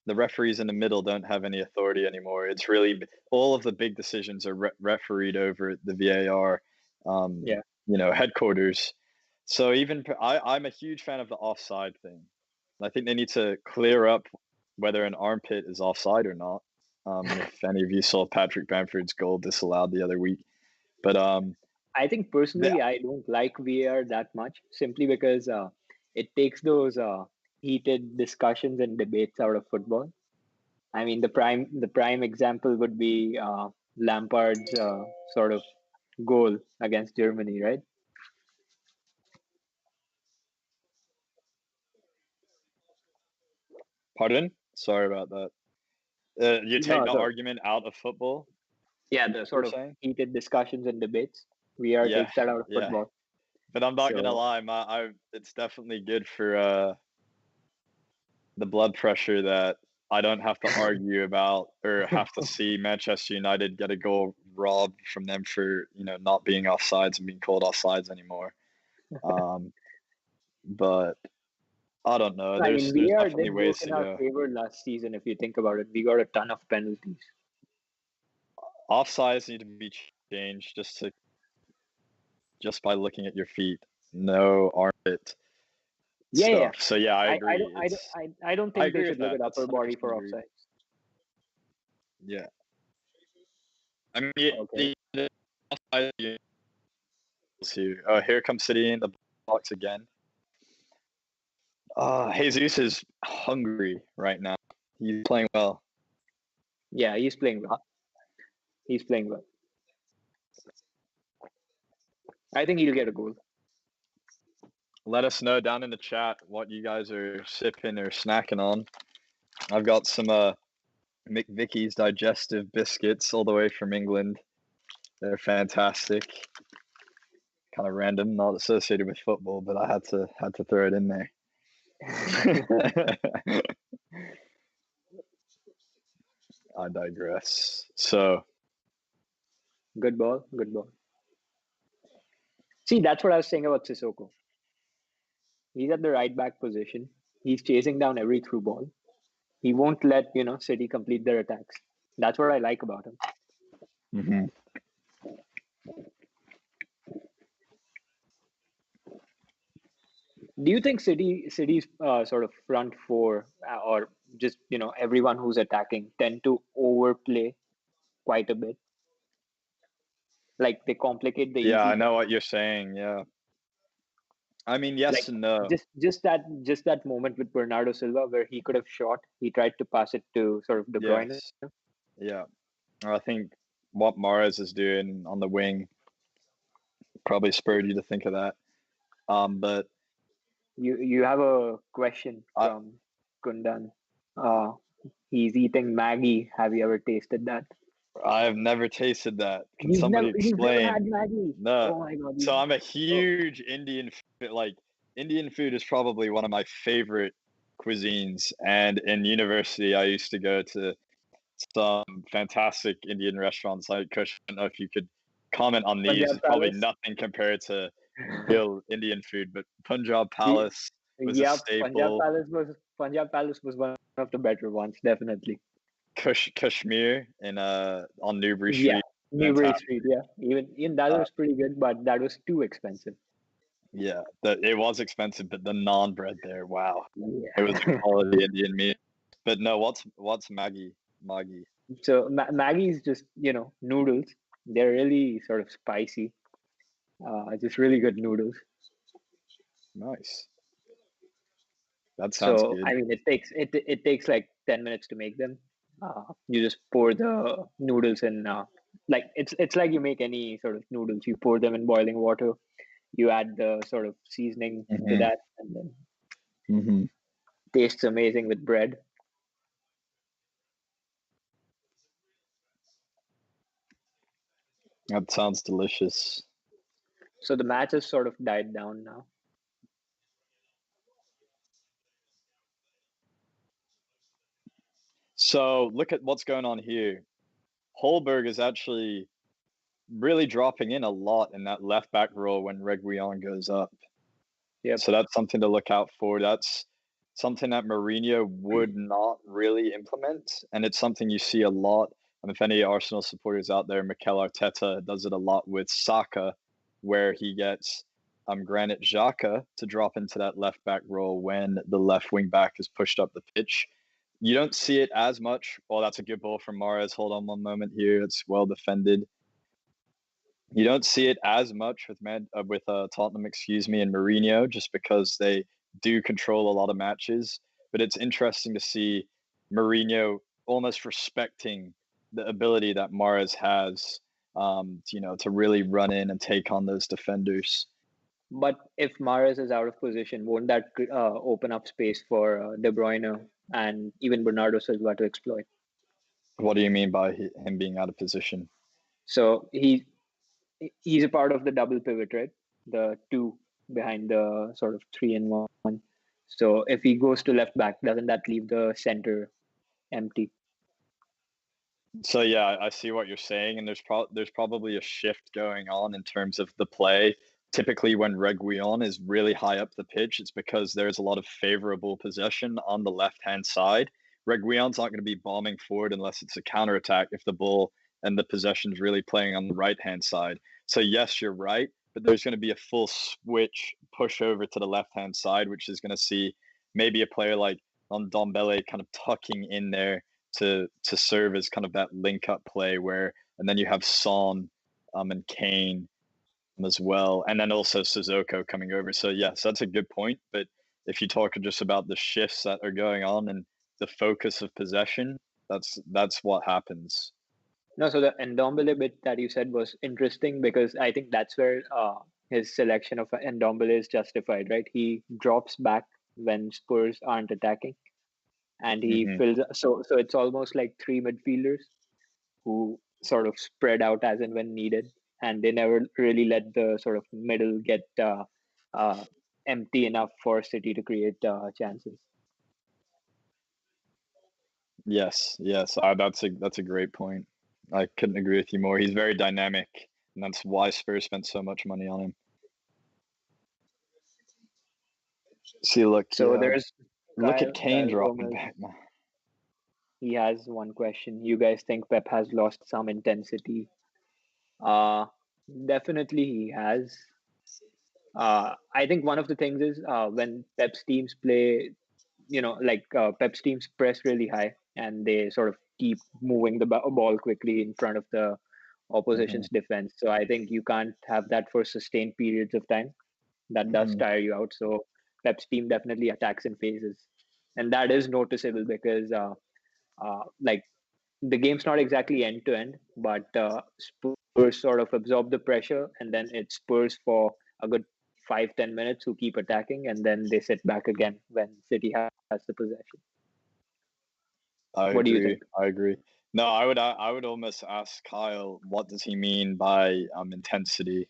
the referees in the middle don't have any authority anymore. It's really all of the big decisions are refereed over the VAR, headquarters. So even I'm a huge fan of the offside thing. I think they need to clear up whether an armpit is offside or not. If any of you saw Patrick Bamford's goal disallowed the other week, but I think personally I don't like VAR that much simply because it takes those heated discussions and debates out of football. I mean, the prime example would be Lampard's sort of goal against Germany, right? Pardon? Sorry about that. You take the argument out of football? Yeah, the sort of heated discussions and debates. VAR takes that out of football. But I'm not gonna lie, it's definitely good for the blood pressure that I don't have to argue about or have to see Manchester United get a goal robbed from them for, not being offsides and being called offsides anymore. But I don't know. I mean, There's VAR definitely did ways work to in our go. favor last season. If you think about it, we got a ton of penalties. Offsides need to be changed just by looking at your feet. No armpit Yeah. stuff. So yeah, I I agree. don't I don't I don't I think they agree with should look that. at That's upper body 100% for agree. offsides. Yeah. I mean, Okay. the offside here. Oh, here comes City in the box again. Jesus is hungry right now. He's playing well. Yeah, he's playing well. He's playing well. I think he'll get a goal. Let us know down in the chat what you guys are sipping or snacking on. I've got some McVitie's digestive biscuits all the way from England. They're fantastic. Kind of random, not associated with football, but I had to throw it in there. I digress. So Good ball. Good ball. See, that's what I was saying about Sissoko. He's at the right back position. He's chasing down every through ball. He won't let City complete their attacks. That's what I like about him. mm-hmm. Do you think City's sort of front four or just everyone who's attacking tend to overplay quite a bit? Like they complicate the Yeah, easy I know thing. what you're saying. Yeah. I mean, yes Like and no. just that moment with Bernardo Silva where he could have shot. He tried to pass it to sort of De Bruyne. Yes. Yeah. I think what Mahrez is doing on the wing probably spurred you to think of that. But You have a question from Kundan. He's eating Maggie. Have you ever tasted that? I've never tasted that. Can You've somebody never had explain? Maggie. No. Oh my god. So I'm a huge Indian food. Like Indian food is probably one of my favorite cuisines. And in university, I used to go to some fantastic Indian restaurants. Like Kush, I don't know if you could comment on these. Punjab It's probably Palace. nothing compared to real Indian food, but Punjab Palace was a Yeah, staple. Punjab Palace was one of the better ones, definitely. Kashmir in on Newbury Yeah, Street. Newbury Street. Yeah, even that was pretty good, but that was too expensive. Yeah, it was expensive, but the naan bread there, wow, Yeah. it was a quality Indian meal. But no, what's Maggi? Maggi. So Maggi is just noodles. They're really sort of spicy. Just really good noodles. Nice. That sounds So good. I mean, it takes like 10 minutes to make them. You just pour the noodles in. Like it's like you make any sort of noodles. You pour them in boiling water. You add the sort of seasoning to that, and then tastes amazing with bread. That sounds delicious. So the match has sort of died down now. So look at what's going on here. Holberg is actually really dropping in a lot in that left back role when Reguilon goes up. Yep. So that's something to look out for. That's something that Mourinho would not really implement, and it's something you see a lot. And if any Arsenal supporters out there, Mikel Arteta does it a lot with Saka, where he gets Granit Xhaka to drop into that left back role when the left wing back is pushed up the pitch. You don't see it as much. Oh, that's a good ball from Mahrez. Hold on one moment here. It's well defended. You don't see it as much with Tottenham, and Mourinho, just because they do control a lot of matches. But it's interesting to see Mourinho almost respecting the ability that Mahrez has, to really run in and take on those defenders. But if Mahrez is out of position, won't that open up space for De Bruyne and even Bernardo Silva to exploit? What do you mean by him being out of position? So he's a part of the double pivot, right? The two behind the sort of 3 and 1. So if he goes to left back, doesn't that leave the center empty. So yeah, I see what you're saying, and there's probably a shift going on in terms of the play. Typically, when Reguilon is really high up the pitch, it's because there's a lot of favorable possession on the left-hand side. Reguilon's not going to be bombing forward unless it's a counterattack if the ball and the possession's really playing on the right-hand side. So yes, you're right, but there's going to be a full switch push over to the left-hand side, which is going to see maybe a player like Ndombele kind of tucking in there to serve as kind of that link up play where, and then you have Son and Kane as well, and then also Sissoko coming over. So yes, that's a good point. But if you talk just about the shifts that are going on and the focus of possession, that's what happens. No, so the Ndombele bit that you said was interesting because I think that's where his selection of Ndombele is justified, right? He drops back when Spurs aren't attacking, and he Mm-hmm. fills. So it's almost like three midfielders who sort of spread out as and when needed, and they never really let the sort of middle get uh, empty enough for City to create chances. Yes, that's a great point. I couldn't agree with you more. He's very dynamic, and that's why Spurs spent so much money on him. See, So there's look at Kane Kyle dropping Gomez. back now. He has one question. You guys think Pep has lost some intensity? Uh, Definitely he has. I think one of the things is when Pep's teams play, like Pep's teams press really high and they sort of keep moving the ball quickly in front of the Mm-hmm. opposition's defense. So I think you can't have that for sustained periods of time. That does Mm-hmm. tire you out. So Pep's team definitely attacks in phases, and that is noticeable because like the game's not exactly end to end, but Spurs sort of absorb the pressure, and then it's Spurs for a good 5-10 minutes who keep attacking, and then they sit back again when City has the possession. I What do you agree. think? I agree. No, I would almost ask Kyle, what does he mean by intensity?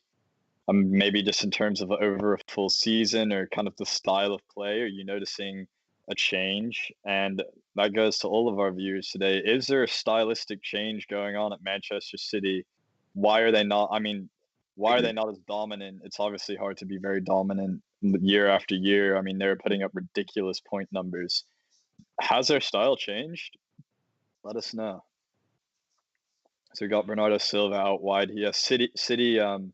Maybe just in terms of over a full season or kind of the style of play. Are you noticing a change? And that goes to all of our viewers today. Is there a stylistic change going on at Manchester City? Why are they not? I mean, why are they not as dominant? It's obviously hard to be very dominant year after year. I mean, they're putting up ridiculous point numbers. Has their style changed? Let us know. So we got Bernardo Silva out wide. He has City on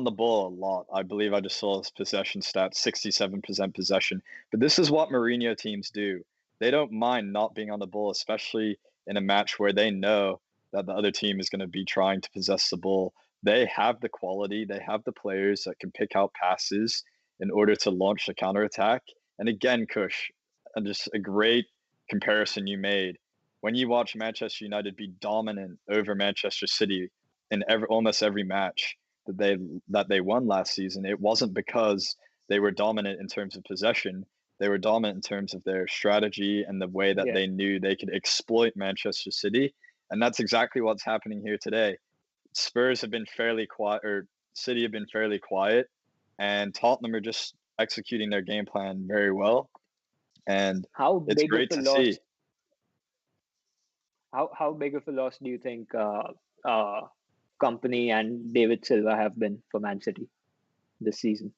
the ball a lot. I believe I just saw his possession stats, 67% possession. But this is what Mourinho teams do. They don't mind not being on the ball, especially in a match where they know that the other team is going to be trying to possess the ball. They have the quality, they have the players that can pick out passes in order to launch the counterattack. And again, Kush, and just a great comparison you made when you watch Manchester United be dominant over Manchester City in almost every match that they won last season, it wasn't because they were dominant in terms of possession. They were dominant in terms of their strategy and the way that Yeah. they knew they could exploit Manchester City. And that's exactly what's happening here today. Spurs have been fairly quiet, or City have been fairly quiet, and Tottenham are just executing their game plan very well. And How it's big of great a to loss? see. How big of a loss do you think uh, Company and David Silva have been for Man City this season?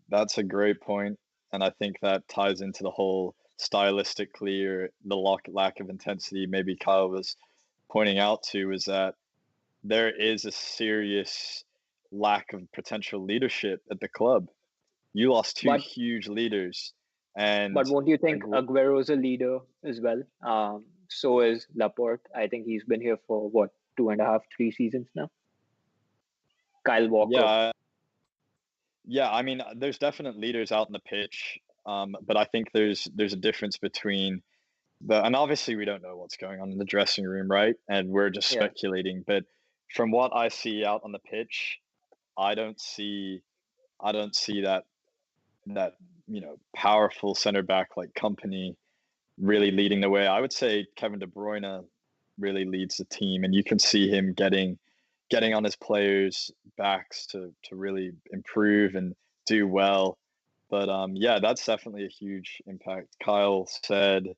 That's a great point, and I think that ties into the whole stylistically or the lack of intensity. Maybe Kyle was pointing out to is that there is a serious lack of potential leadership at the club. You lost two But huge leaders, But and won't you a think Aguero's a leader as well? So is Laporte. I think he's been here for what, 2.5, 3 seasons now. Kyle Walker. yeah, yeah. I mean, there's definite leaders out in the pitch, but I think there's a difference between and obviously we don't know what's going on in the dressing room, right? And we're just Yeah. speculating. But from what I see out on the pitch, I don't see that powerful center back like Company really leading the way. I would say Kevin De Bruyne really leads the team, and you can see him getting on his players' backs to really improve and do well. But yeah, that's definitely a huge impact. Kyle said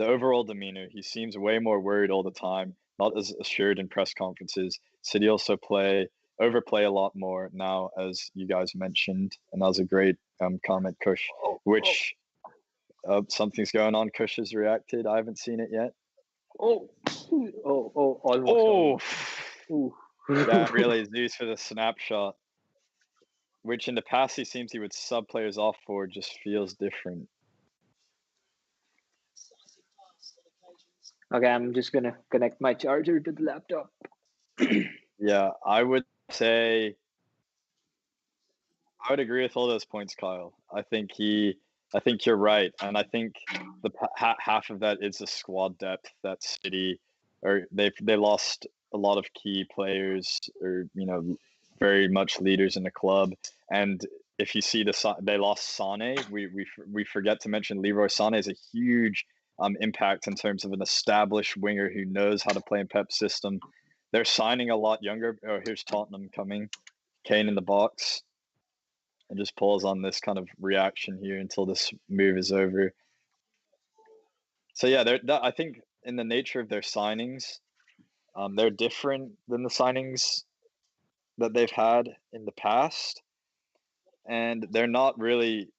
the overall demeanor. He seems way more worried all the time, not as assured in press conferences. City also overplay a lot more now, as you guys mentioned, and that was a great comment, Kush. Which something's going on. Kush has reacted. I haven't seen it yet. Almost. That really is used for the snapshot, which in the past he would sub players off for, just feels different. Okay, I'm just gonna connect my charger to the laptop. Yeah, I would say I would agree with all those points, Kyle. I think you're right, and I think half of that is the squad depth that City, or they lost a lot of key players, or very much leaders in the club. And if you see they lost Sane, we forget to mention Leroy Sane is a huge impact in terms of an established winger who knows how to play in Pep's system. They're signing a lot younger. Oh, here's Tottenham coming. Kane in the box. And just pause on this kind of reaction here until this move is over. So yeah, I think in the nature of their signings, they're different than the signings that they've had in the past, and they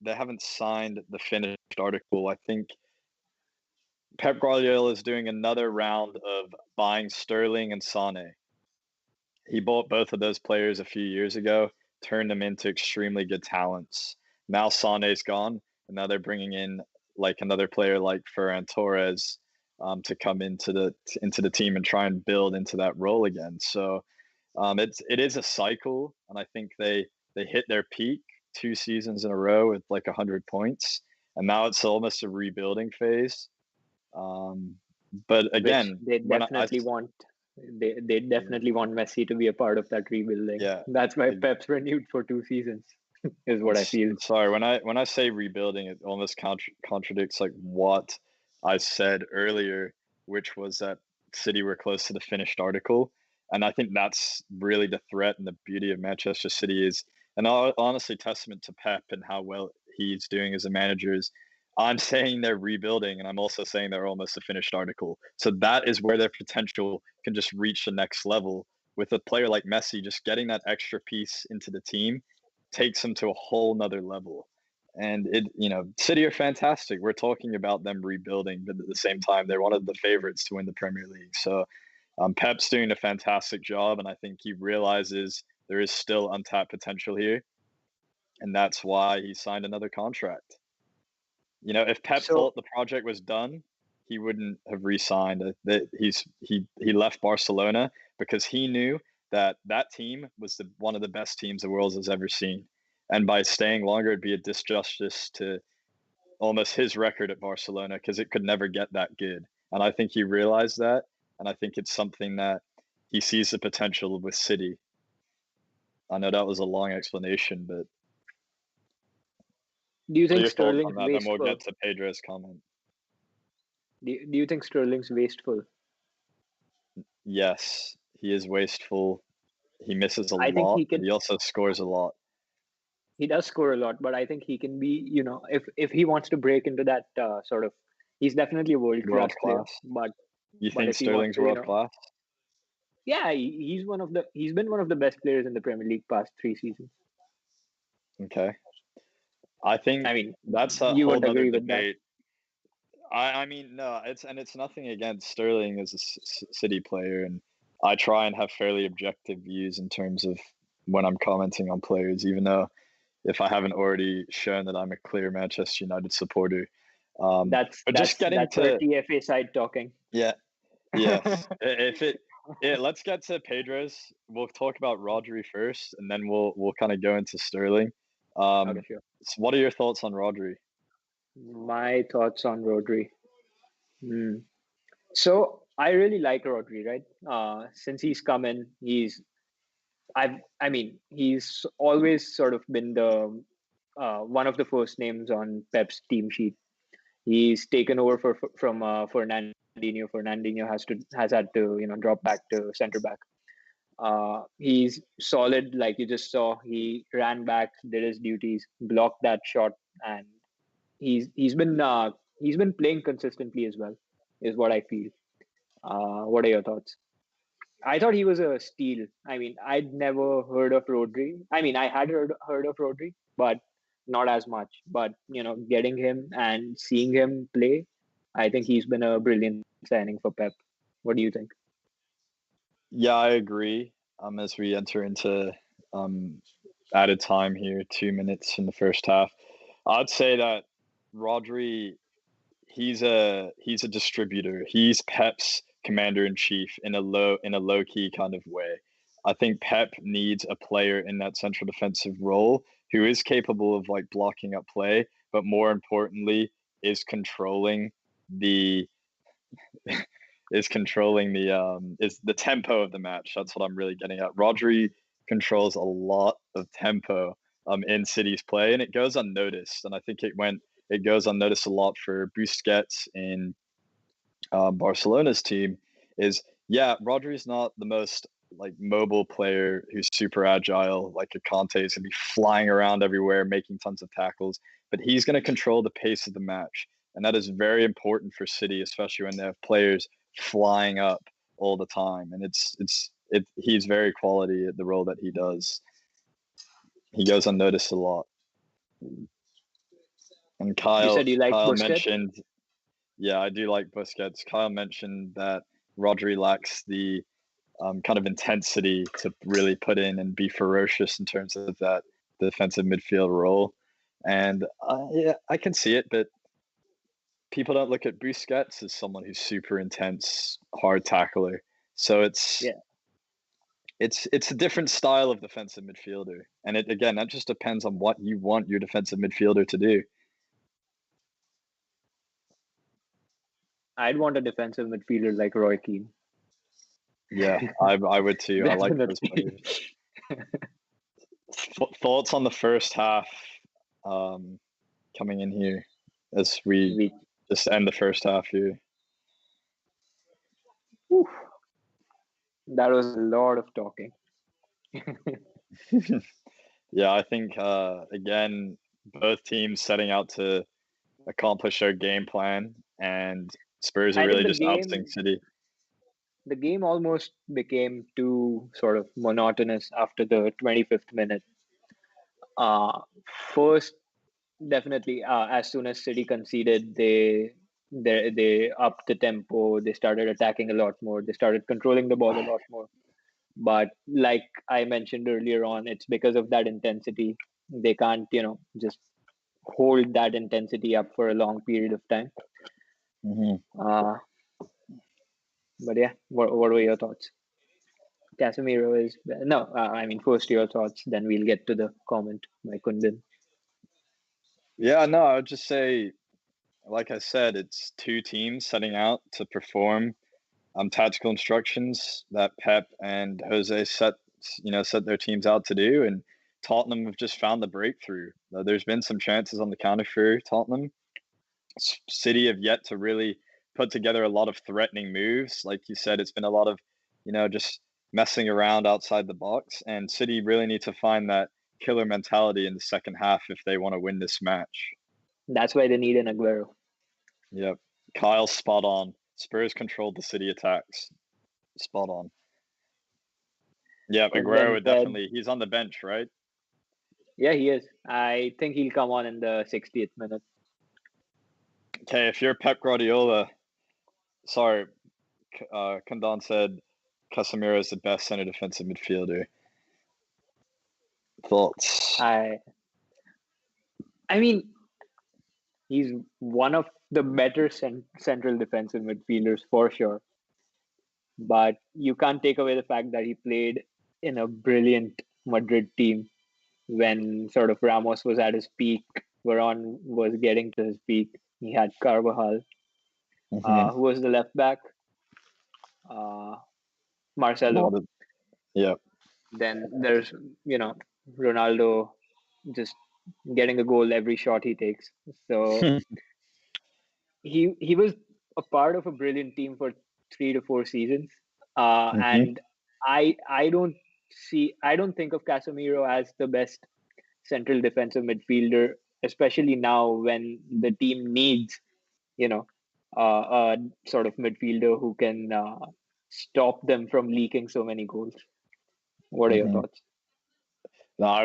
haven't signed the finished article. I think Pep Guardiola is doing another round of buying Sterling and Sane. He bought both of those players a few years ago, turned them into extremely good talents. Now Sane's gone, and now they're bringing in like another player like Ferran Torres to come into the team and try and build into that role again. So it is a cycle, and I think they hit their peak 2 seasons in a row with like 100 points, and now it's almost a rebuilding phase. But again, which they definitely want Messi to be a part of that rebuilding. Yeah, that's why Pep's renewed for 2 seasons. Is what I feel. Sorry, when I say rebuilding, it almost contradicts like what I said earlier, which was that City were close to the finished article, and I think that's really the threat and the beauty of Manchester City is, and honestly, testament to Pep and how well he's doing as a manager is. I'm saying they're rebuilding, and I'm also saying they're almost a finished article. So that is where their potential can just reach the next level. With a player like Messi, just getting that extra piece into the team takes them to a whole nother level. And City are fantastic. We're talking about them rebuilding, but at the same time, they're one of the favorites to win the Premier League. So Pep's doing a fantastic job, and I think he realizes there is still untapped potential here, and that's why he signed another contract. If Pep thought the project was done, he wouldn't have re-signed. He left Barcelona because he knew that team was one of the best teams the world has ever seen. And by staying longer, it'd be a disjustice to almost his record at Barcelona because it could never get that good. And I think he realized that. And I think it's something that he sees the potential with City. I know that was a long explanation, but do you think Sterling's wasteful? Then we'll get to Pedro's comment. Do you think Sterling's wasteful? Yes, he is wasteful. He misses a lot, but he also scores a lot. He does score a lot, but I think he can be, if he wants to break into that sort of, he's definitely a world class player. But you think Sterling's world class? Yeah, he's been one of the best players in the Premier League past 3 seasons. Okay, I mean that's a you whole would agree other with debate. I mean, no, it's nothing against Sterling as a City player, and I try and have fairly objective views in terms of when I'm commenting on players, even though if I haven't already shown that I'm a clear Manchester United supporter. That's TFA side talking. Yeah, yes. Let's get to Pedro's. We'll talk about Rodri first, and then we'll kind of go into Sterling. Okay, sure. So what are your thoughts on Rodri? My thoughts on Rodri. So I really like Rodri, right? Since he's come in, he's always sort of been the one of the first names on Pep's team sheet. He's taken over from Fernandinho. Fernandinho has had to drop back to center back. He's solid, like you just saw. He ran back, did his duties, blocked that shot, and he's been playing consistently as well. is what I feel. What are your thoughts? I thought he was a steal. I mean, I'd never heard of Rodri. I mean, I had heard of Rodri, but not as much. But getting him and seeing him play, I think he's been a brilliant signing for Pep. What do you think? Yeah, I agree. As we enter into added time here, 2 minutes in the first half, I'd say that Rodri, he's a distributor. He's Pep's commander in chief in a low key kind of way. I think Pep needs a player in that central defensive role who is capable of like blocking up play, but more importantly, is controlling the is the tempo of the match. That's what I'm really getting at. Rodri controls a lot of tempo in City's play, and it goes unnoticed. And I think it goes unnoticed a lot for Busquets in Barcelona's team. Is yeah, Rodri's not the most like mobile player who's super agile like a Conte is gonna be flying around everywhere making tons of tackles, but he's gonna control the pace of the match, and that is very important for City, especially when they have players flying up all the time. And he's very quality at the role that he does. He goes unnoticed a lot. And You said you like Kyle Busquets. mentioned, yeah, I do like Busquets. Kyle mentioned that Rodri lacks the kind of intensity to really put in and be ferocious in terms of that defensive midfield role. And yeah, I can see it, but people don't look at Busquets as someone who's super intense, hard tackler. So Yeah, it's a different style of defensive midfielder, and it again that just depends on what you want your defensive midfielder to do. I'd want a defensive midfielder like Roy Keane. Yeah, I would too. I like those Definitely. players. Thoughts on the first half coming in here as we We, just end the first half here. whew, that was a lot of talking. Yeah, I think again both teams setting out to accomplish their game plan, and Spurs are I think really just ousting City. the game almost became too sort of monotonous after the 25th minute. Uh, First, definitely, as soon as City conceded, they upped the tempo. They started attacking a lot more. They started controlling the ball a lot more. But like I mentioned earlier on, it's because of that intensity. They can't, just hold that intensity up for a long period of time. Mm-hmm. Uh, but yeah, what were your thoughts? Casemiro is no. I mean, first your thoughts, then we'll get to the comment by Kundan. Yeah, no, I would just say, like I said, it's two teams setting out to perform tactical instructions that Pep and Jose set their teams out to do, and Tottenham have just found the breakthrough. There's been some chances on the counter for Tottenham. City have yet to really put together a lot of threatening moves. Like you said, it's been a lot of just messing around outside the box, and City really need to find that killer mentality in the second half if they want to win this match. That's why they need an Aguero. Yep. Kyle, spot on. Spurs controlled the City attacks. Spot on. Yeah, Aguero Kundan would said, definitely. He's on the bench, right? "Yeah, he is. I think he'll come on in the 60th minute." Okay, if you're Pep Guardiola, sorry, Kandon said Casemiro is the best center defensive midfielder. Thoughts? I mean, he's one of the better central defensive midfielders for sure. But you can't take away the fact that he played in a brilliant Madrid team when sort of Ramos was at his peak. Varane was getting to his peak. He had Carvajal, Mm-hmm. who was the left back, uh, A lot Marcelo. of yeah. Then there's Ronaldo just getting a goal every shot he takes. So he was a part of a brilliant team for 3 to 4 seasons, Mm-hmm. and I don't think of Casemiro as the best central defensive midfielder, especially now when the team needs you know a sort of midfielder who can stop them from leaking so many goals. What are your Mhm. thoughts? No, I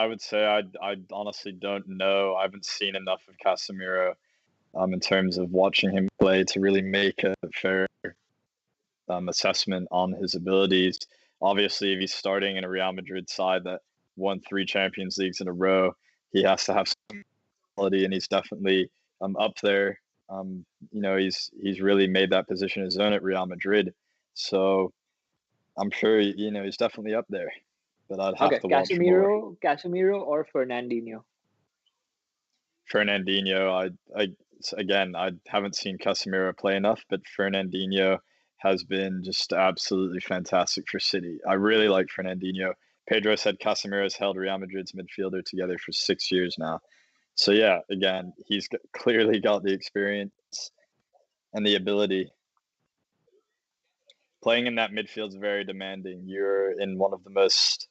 would say I honestly don't know. I haven't seen enough of Casemiro in terms of watching him play to really make a fair assessment on his abilities. Obviously, if he's starting in a Real Madrid side that won 3 Champions Leagues in a row, he has to have some quality, and he's definitely up there. He's really made that position his own at Real Madrid, so I'm sure he's definitely up there. But I'd have Okay, to watch more. Casemiro or Fernandinho? Fernandinho, again, I haven't seen Casemiro play enough, but Fernandinho has been just absolutely fantastic for City. I really like Fernandinho. Pedro said Casemiro has held Real Madrid's midfielder together for 6 years now. So yeah, again, he's clearly got the experience and the ability. Playing in that midfield is very demanding. You're in one of the most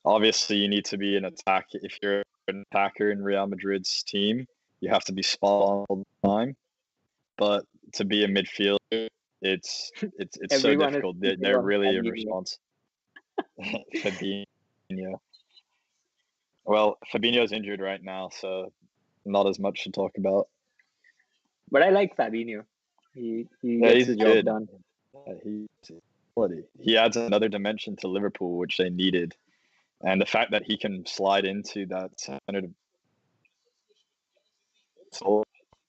obviously you need to be an attack. If you're an attacker in Real Madrid's team, you have to be spot on all the time. But to be a midfielder, it's so Everyone is difficult. speaking They're on really in Fabinho. response. Fabinho. Well, Fabinho's injured right now, so not as much to talk about. But I like Fabinho. He Yeah, gets he's the job good. done. He's quality. He adds another dimension to Liverpool, which they needed, and the fact that he can slide into that center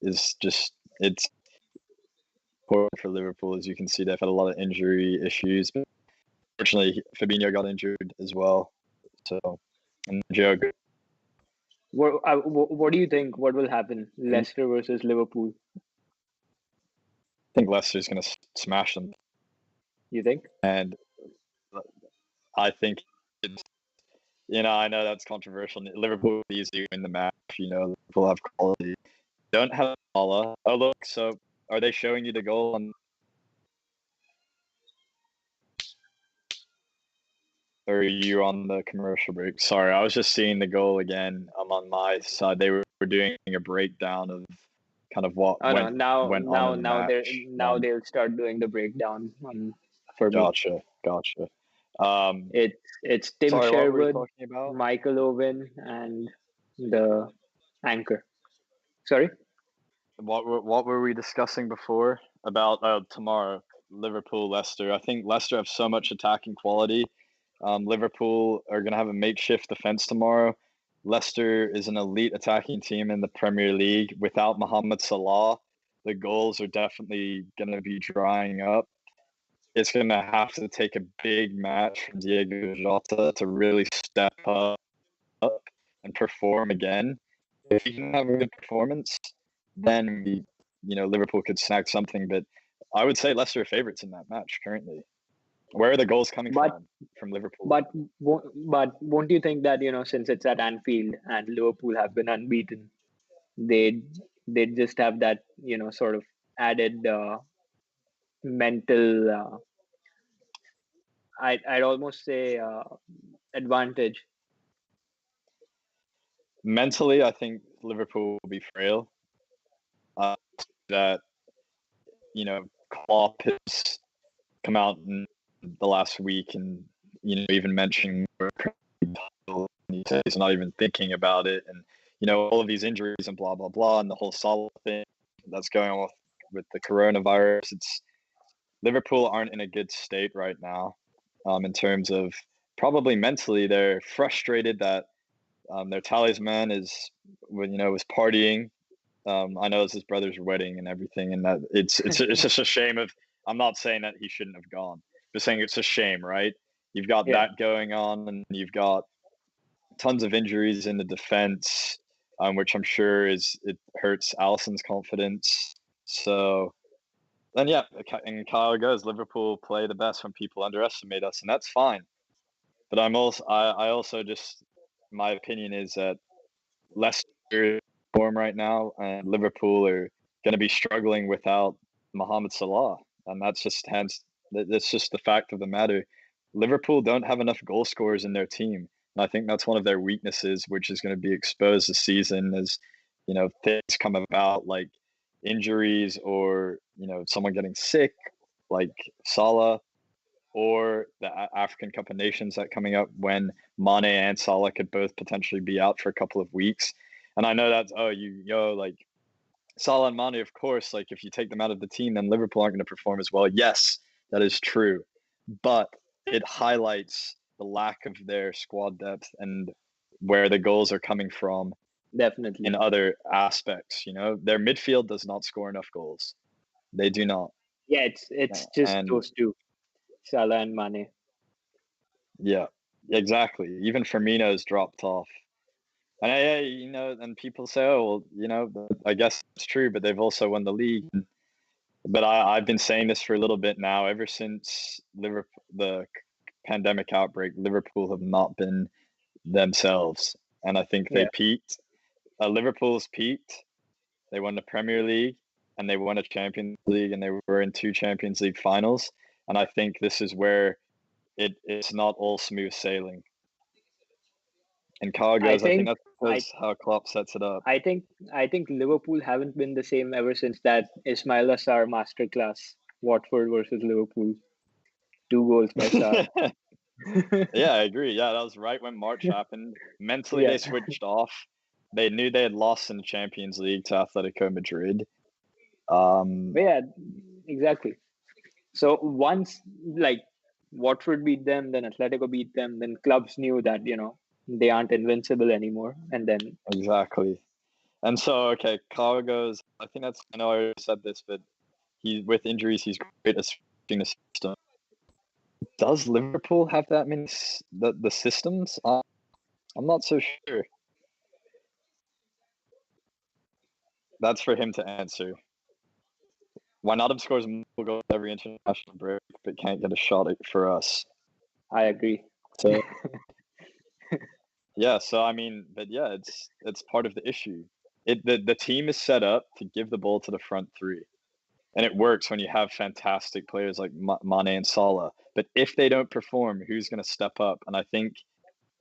is just it's important for Liverpool. As you can see, they've had a lot of injury issues, but fortunately, Fabinho got injured as well. So, and Joe, I What do you think? What will happen? Leicester versus Liverpool. think Leicester's going to smash them, You think? and I think it's, I know that's controversial. Liverpool easily win the match. Liverpool have quality. Don't have Salah. Oh look, so are they showing you the goal on? Or are you on the commercial break? Sorry, I was just seeing the goal again. I'm on my side. They were doing a breakdown of kind of what Oh no! went on in the match. Now they'll start doing the breakdown for me. Gotcha. It's Tim Sorry, what were we Sherwood, talking about? Michael Owen, and the anchor. Sorry. What were we discussing before about tomorrow? Liverpool, Leicester. I think Leicester have so much attacking quality. Liverpool are going to have a makeshift defense tomorrow. Leicester is an elite attacking team in the Premier League. Without Mohamed Salah, the goals are definitely going to be drying up. It's going to have to take a big match from Diego Jota to really step up and perform again. If he can have a good performance, then Liverpool could snag something. But I would say Leicester are favourites in that match currently. Where are the goals coming But from Liverpool? but won't you think that since it's at Anfield and Liverpool have been unbeaten, they they just have that sort of added mental I'd almost say advantage. Mentally, I think Liverpool will be frail. That Klopp has come out in the last week and even mentioning he says he's not even thinking about it, and all of these injuries and blah blah blah, and the whole Salah thing that's going on with the coronavirus. It's Liverpool aren't in a good state right now, in terms of probably mentally they're frustrated that their talisman was partying. I know it's his brother's wedding and everything, and that it's just a shame of. I'm not saying that he shouldn't have gone. Just saying it's a shame, right? You've got Yeah. that going on, and you've got tons of injuries in the defense, which I'm sure it hurts Alisson's confidence. So then, yeah, and Kyle goes. Liverpool play the best when people underestimate us, and that's fine. But I also just my opinion is that Leicester form right now, and Liverpool are going to be struggling without Mohamed Salah, and that's just the fact of the matter. Liverpool don't have enough goal scorers in their team, and I think that's one of their weaknesses, which is going to be exposed this season as things come about. Like injuries or, someone getting sick like Salah, or the African Cup of Nations that coming up when Mane and Salah could both potentially be out for a couple of weeks. And I know that's, like Salah and Mane, of course, like if you take them out of the team, then Liverpool aren't going to perform as well. Yes, that is true. But it highlights the lack of their squad depth and where the goals are coming from. Definitely. In other aspects, their midfield does not score enough goals. They do not. Yeah, it's just those two, Salah and Mane. Yeah, exactly. Even Firmino's dropped off. And and people say, oh, well, I guess it's true, but they've also won the league. But I've been saying this for a little bit now. Ever since the pandemic outbreak, Liverpool have not been themselves. And I think they peaked. Liverpool's peaked. They won the Premier League and they won a Champions League, and they were in 2 Champions League finals. And I think this is where it's not all smooth sailing. And Cargo's, I think that's how Klopp sets it up. I think Liverpool haven't been the same ever since that Ismail Assar masterclass, Watford versus Liverpool, 2 goals by Sarr. Yeah, I agree. Yeah, that was right when March happened. Mentally, they switched off. They knew they had lost in the Champions League to Atletico Madrid. Yeah, exactly. So once like Watford beat them, then Atletico beat them, then clubs knew that they aren't invincible anymore, and then exactly. And so, okay, Cargo's. I think that's. I know I already said this, but with injuries, he's great at switching the system. Does Liverpool have that many the systems? I'm not so sure. That's for him to answer. Wijnaldum scores more goals every international break, but can't get a shot for us. I agree. So, yeah. So I mean, but yeah, it's part of the issue. The team is set up to give the ball to the front three, and it works when you have fantastic players like Mane and Salah. But if they don't perform, who's going to step up? And I think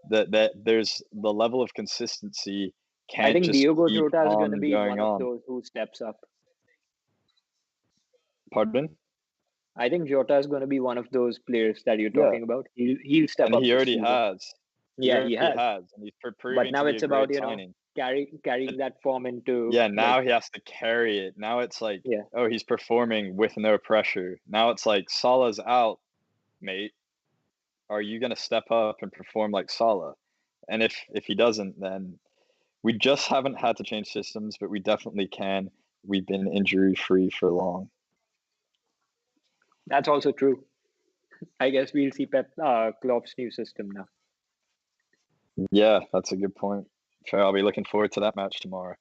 that there's the level of consistency. I think Diogo Jota is going to be one of those who steps up. Pardon? I think Jota is going to be one of those players that you're talking about. He'll step up. And he already has. Yeah, he has. And he's proving but now to be it's a about great signing. Carrying that form into. Yeah, now he has to carry it. Now it's like, oh, he's performing with no pressure. Now it's like, Salah's out, mate. Are you going to step up and perform like Salah? And if he doesn't, then we just haven't had to change systems, but we definitely can. We've been injury-free for long. That's also true. I guess we'll see Klopp's new system now. Yeah, that's a good point. Fair, I'll be looking forward to that match tomorrow.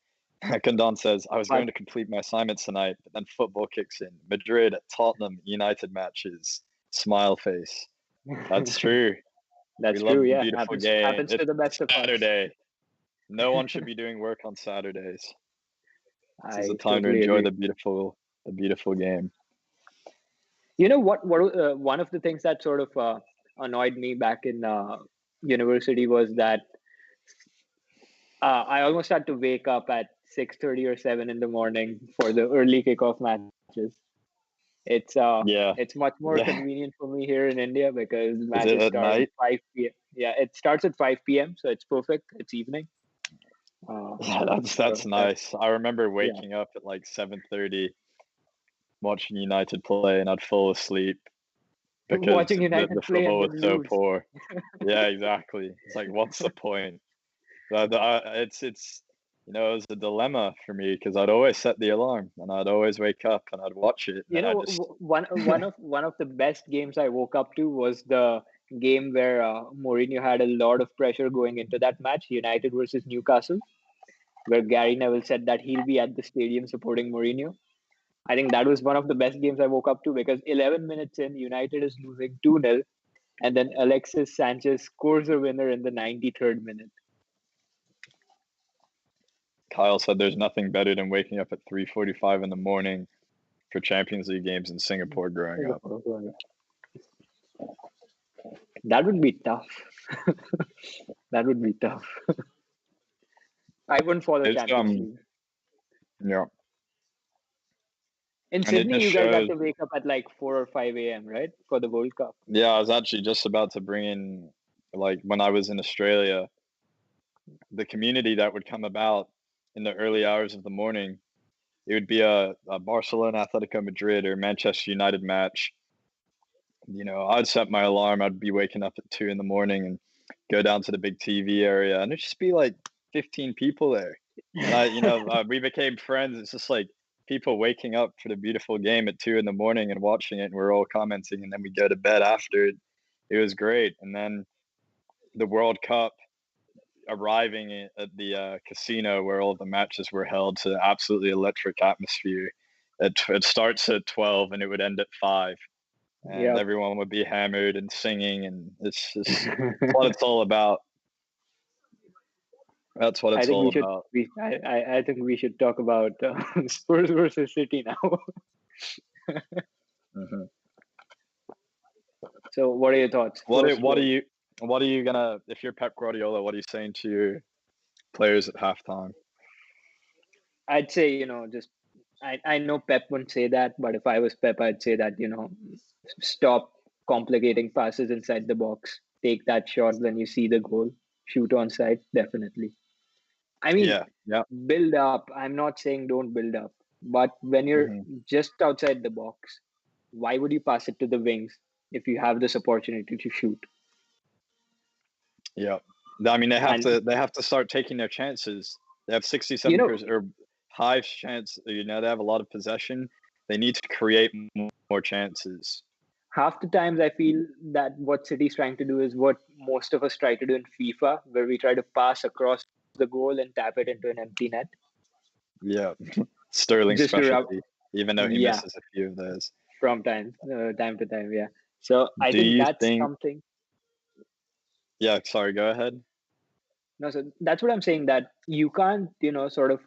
Kandon says, I was going to complete my assignments tonight, but then football kicks in. Madrid, Tottenham, United matches. Smile face. That's true. That's true, yeah. Beautiful game. Happens to the best of us. Saturday. No one should be doing work on Saturdays. This is the time totally to enjoy agree. the beautiful game. You know what? One of the things that sort of annoyed me back in university was that I almost had to wake up at 6:30 or 7 in the morning for the early kickoff matches. It's much more convenient for me here in India because matches start at 5 p.m. Yeah, it starts at 5 p.m. So it's perfect. It's evening. That's nice. I remember waking up at like 7:30, watching United play, and I'd fall asleep because watching United the play football and was so lose. poor. Yeah, exactly. It's like, what's the point? It's it was a dilemma for me because I'd always set the alarm and I'd always wake up and I'd watch it. One of the best games I woke up to was the game where Mourinho had a lot of pressure going into that match, United versus Newcastle, where Gary Neville said that he'll be at the stadium supporting Mourinho. I think that was one of the best games I woke up to because 11 minutes in, United is losing 2-0, and then Alexis Sanchez scores a winner in the 93rd minute. Kyle said there's nothing better than waking up at 3:45 in the morning for Champions League games in Singapore growing up. That would be tough. That would be tough. I wouldn't follow Champions League. Yeah. In And it Sydney, just you guys have shows. to wake up at like 4 or 5 a.m., right? For the World Cup. Yeah, I was actually just about to bring in, like, when I was in Australia, the community that would come about in the early hours of the morning. It would be a Barcelona Atletico Madrid or Manchester United match. I'd set my alarm. I'd be waking up at 2 in the morning and go down to the big TV area, and it'd just be like 15 people there. And we became friends. It's just like people waking up for the beautiful game at 2 in the morning and watching it, and we're all commenting, and then we go to bed after it. It was great. And then the World Cup, arriving at the casino where all of the matches were held, to absolutely electric atmosphere. It starts at 12 and it would end at 5, and Yep. everyone would be hammered and singing, and it's just what it's all about. That's what I it's think all we should. about. I think we should talk about Spurs versus City now. Hmm. So, what are your thoughts? What First what are score. you what are you gonna, if you're Pep Guardiola, what are you saying to your players at halftime? I'd say, just I know Pep wouldn't say that, but if I was Pep, I'd say that, stop complicating passes inside the box. Take that shot when you see the goal. Shoot on sight, definitely. I mean, Yeah, yeah. build up. I'm not saying don't build up, but when you're Hmm. just outside the box, why would you pass it to the wings if you have this opportunity to shoot? Yeah. I mean, And they have to start taking their chances. They have you 67% know, or high chance. They have a lot of possession. They need to create more chances. half the times I feel that what City's trying to do is what most of us try to do in FIFA, where we try to pass across the goal and tap it into an empty net. Yeah, Sterling's Just to rub, specialty, even though he yeah, misses a few of those. from time to time, yeah. So I Do think you that's think? something. Yeah, sorry. Go ahead. No, so that's what I'm saying. That you can't, sort of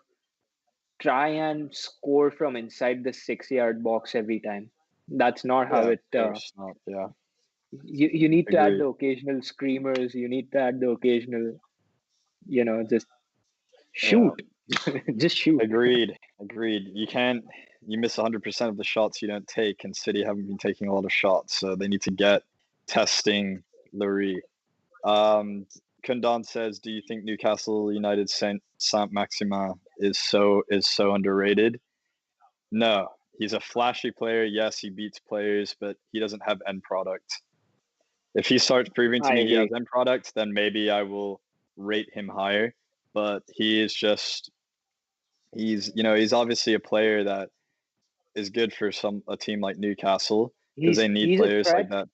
try and score from inside the 6 yard box every time. That's not how Yeah, of it. course not. Yeah, You need to add agreed. the occasional screamers. You need to add the occasional, just Yeah, shoot, just shoot. agreed. You can't. You miss 100% of the shots you don't take, and City haven't been taking a lot of shots, so they need to get testing Lurie. Um, Kundan says, "Do you think Newcastle United Saint Maximin is so underrated?" No, he's a flashy player. Yes, he beats players, but he doesn't have end product. If he starts proving to I me he has agree. end product, then maybe I will rate him higher. But he is just he's obviously a player that is good for a team like Newcastle, because He's they need he's a players like threat. that.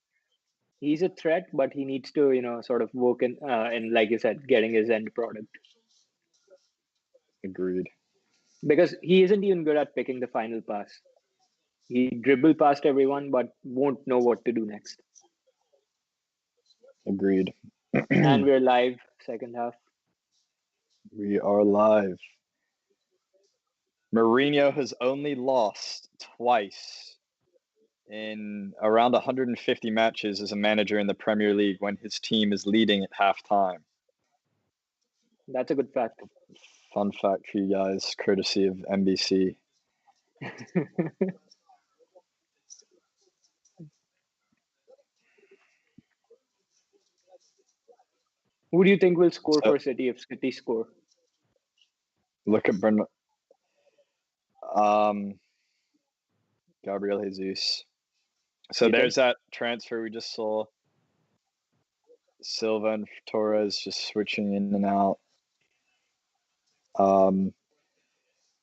He's a threat, but he needs to, sort of work in, like you said, getting his end product, Agreed. because he isn't even good at picking the final pass. He dribble past everyone, but won't know what to do next. Agreed. And we're live, second half. We are live. Mourinho has only lost twice in around 150 matches as a manager in the Premier League when his team is leading at halftime. That's a good fact. Fun fact for you guys, courtesy of NBC. Who do you think will score So for City if City score? look at um, Gabriel Jesus. So You think? there's that transfer we just saw. Silva and Torres just switching in and out.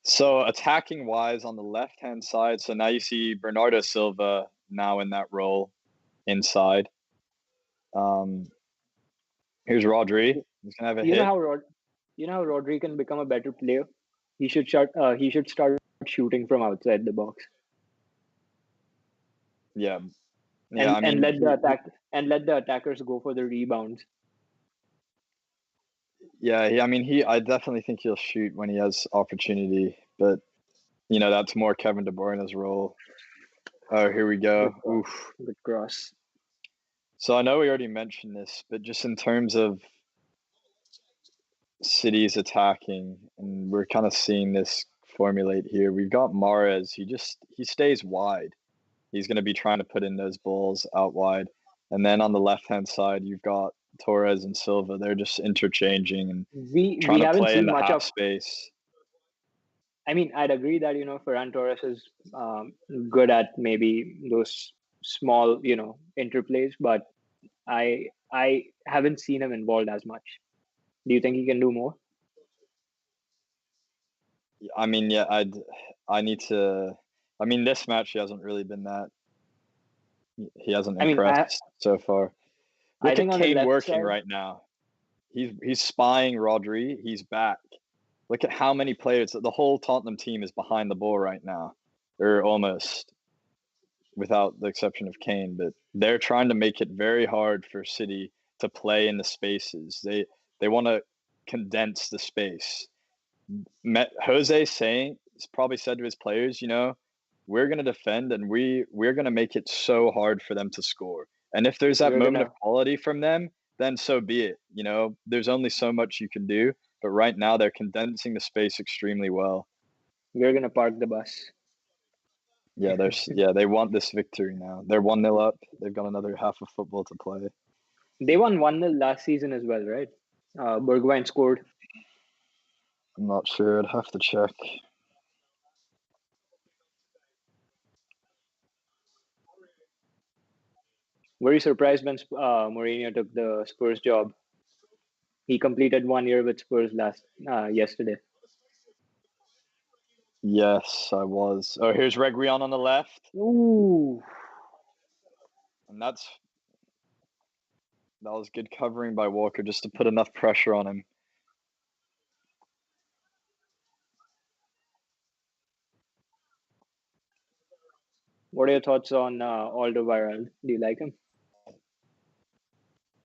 So attacking wise on the left hand side, so now you see Bernardo Silva now in that role inside. Um, Here's Rodri. He's gonna have a You know hit. how Rodri can become a better player. He should start shooting from outside the box, Yeah, yeah. and I and mean, let the attackers go for the rebounds. I mean, I definitely think he'll shoot when he has opportunity, but that's more Kevin De Bruyne's role. Oh, here we Good go. cross. Oof. Good cross. So I know we already mentioned this, but just in terms of City's attacking, and we're kind of seeing this formulate here. We've got Mahrez. He stays wide. He's going to be trying to put in those balls out wide. And then on the left-hand side, you've got Torres and Silva. They're just interchanging and We trying to haven't play in seen the much half of. space. I mean, I'd agree that Ferran Torres is good at maybe those small interplays, but I haven't seen him involved as much. Do you think he can do more? I mean, yeah, I need to. I mean, this match he hasn't really been that. He hasn't impressed so far. Look at Kane working side, right now. He's spying Rodri. He's back. Look at how many players. The whole Tottenham team is behind the ball right now, or almost, without the exception of Kane. But they're trying to make it very hard for City to play in the spaces. They want to condense the space. Jose probably said to his players, we're going to defend and we're going to make it so hard for them to score. And if there's that moment of quality from them, then so be it. There's only so much you can do. But right now they're condensing the space extremely well. We're going to park the bus. Yeah, they want this victory now. They're 1-0 up. They've got another half of football to play. They won 1-0 last season as well, right? Bergwijn scored. I'm not sure. I'd have to check. Were you surprised when Mourinho took the Spurs job? He completed 1 year with Spurs yesterday. Yes, I was. Oh, here's Reguilon on the left. Ooh. And that was good covering by Walker just to put enough pressure on him. What are your thoughts on Alderweireld? Do you like him?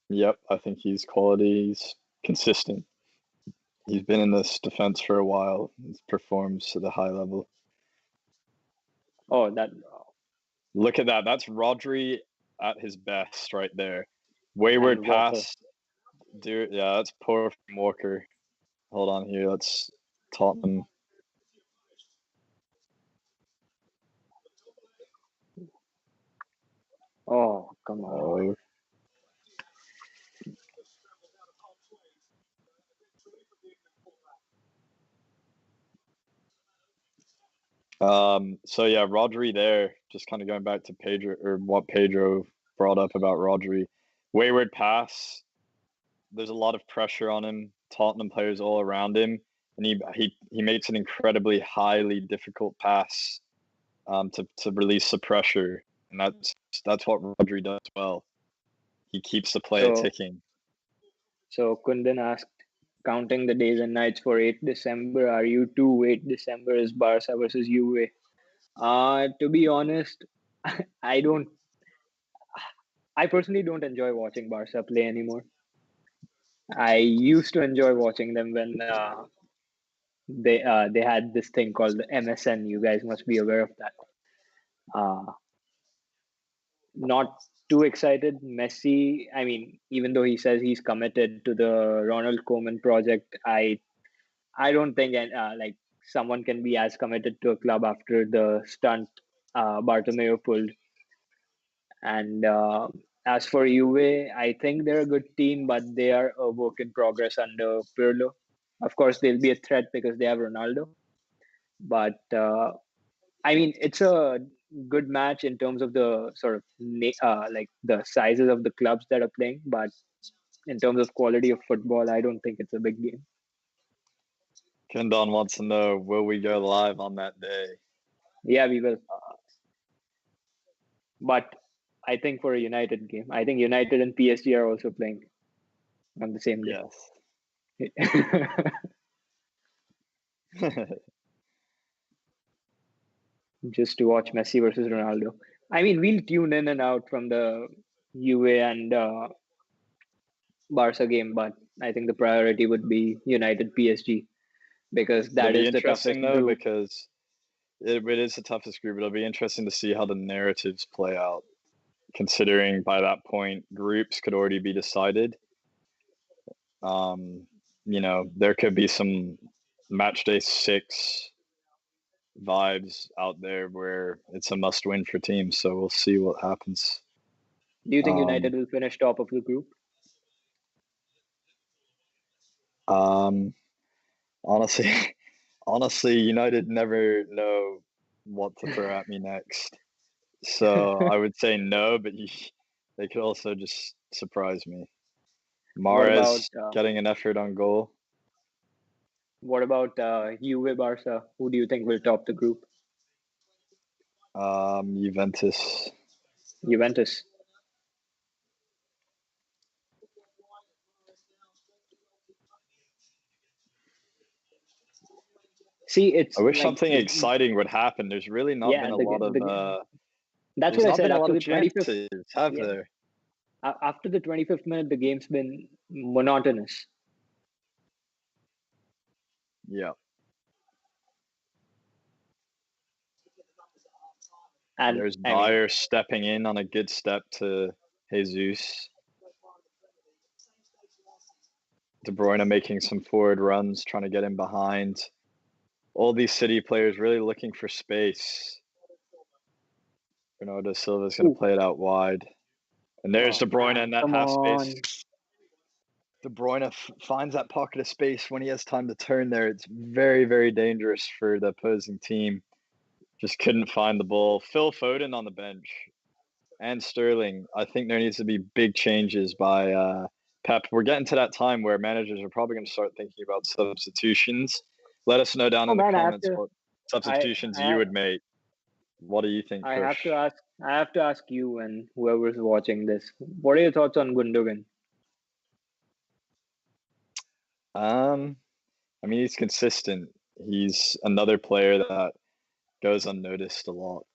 Yep, I think he's quality. He's consistent. He's been in this defense for a while. He performs at a high level. Oh, Look at that. That's Rodri at his best right there. Wayward pass. Dude, yeah, that's poor from Walker. Hold on here. That's Tottenham. Oh, come on. So yeah, Rodri there, just kind of going back to Pedro or what Pedro brought up about Rodri. Wayward pass. There's a lot of pressure on him. Tottenham players all around him, and he makes an incredibly highly difficult pass to release the pressure, and that's what Rodri does well. He keeps the play ticking. So Kundan asked, counting the days and nights for 8 December, are you too 8 December is Barca versus Juve? To be honest, I personally don't enjoy watching Barca play anymore. I used to enjoy watching them when they had this thing called the MSN. You guys must be aware of that. Not too excited. Messi, I mean, even though he says he's committed to the Ronald Koeman project, I don't think like someone can be as committed to a club after the stunt Bartomeu pulled. And as for Juve, I think they're a good team, but they are a work in progress under Pirlo. Of course, they'll be a threat because they have Ronaldo. But I mean, it's a good match in terms of the sort of like the sizes of the clubs that are playing. But in terms of quality of football, I don't think it's a big game. Kendon wants to know, will we go live on that day? Yeah, we will. But I think for a United game, I think United and PSG are also playing on the same day. Yes. Just to watch Messi versus Ronaldo. I mean, we'll tune in and out from the Juve and Barca game, but I think the priority would be United PSG because that is the toughest group. Because it is the toughest group. It'll be interesting to see how the narratives play out, considering by that point groups could already be decided. There could be some match day 6 vibes out there where it's a must-win for teams. So we'll see what happens. Do you think United will finish top of the group? Honestly, honestly, United never know what to throw at me next. So I would say no, but they could also just surprise me. What about Mahrez getting an effort on goal. Juve Barca? Who do you think will top the group? Juventus. Juventus. See, I wish like something exciting would happen. There's really not been a lot of that's there's what I not said. been a lot After of the 25th, chances, have yeah, there? after the 25th minute, the game's been monotonous. Yeah. And There's I mean, Dyer stepping in on a good step to Jesus. De Bruyne making some forward runs, trying to get in behind. All these City players really looking for space. Bernardo Silva's going to play it out wide. And there's De Bruyne in that come half on. space. De Bruyne finds that pocket of space when he has time to turn there. It's very, very dangerous for the opposing team. Just couldn't find the ball. Phil Foden on the bench and Sterling. I think there needs to be big changes by Pep. We're getting to that time where managers are probably going to start thinking about substitutions. Let us know down in the comments what substitutions you would make. What do you think, I Kush? have to ask you and whoever's watching this. What are your thoughts on Gundogan? I mean, he's consistent. He's another player that goes unnoticed a lot.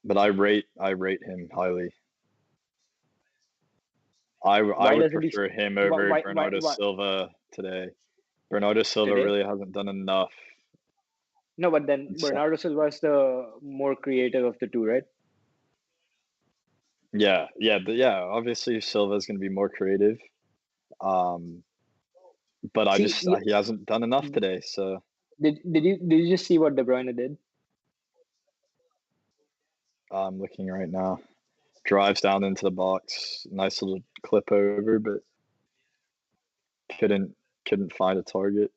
But I rate him highly. I would prefer him over Bernardo Silva today. Bernardo Silva really hasn't done enough. No, but then Bernardo Silva is the more creative of the two, right? Yeah. Obviously, Silva is going to be more creative. But he hasn't done enough today. So did you just see what De Bruyne did? I'm looking right now. Drives down into the box. Nice little clip over, but couldn't find a target.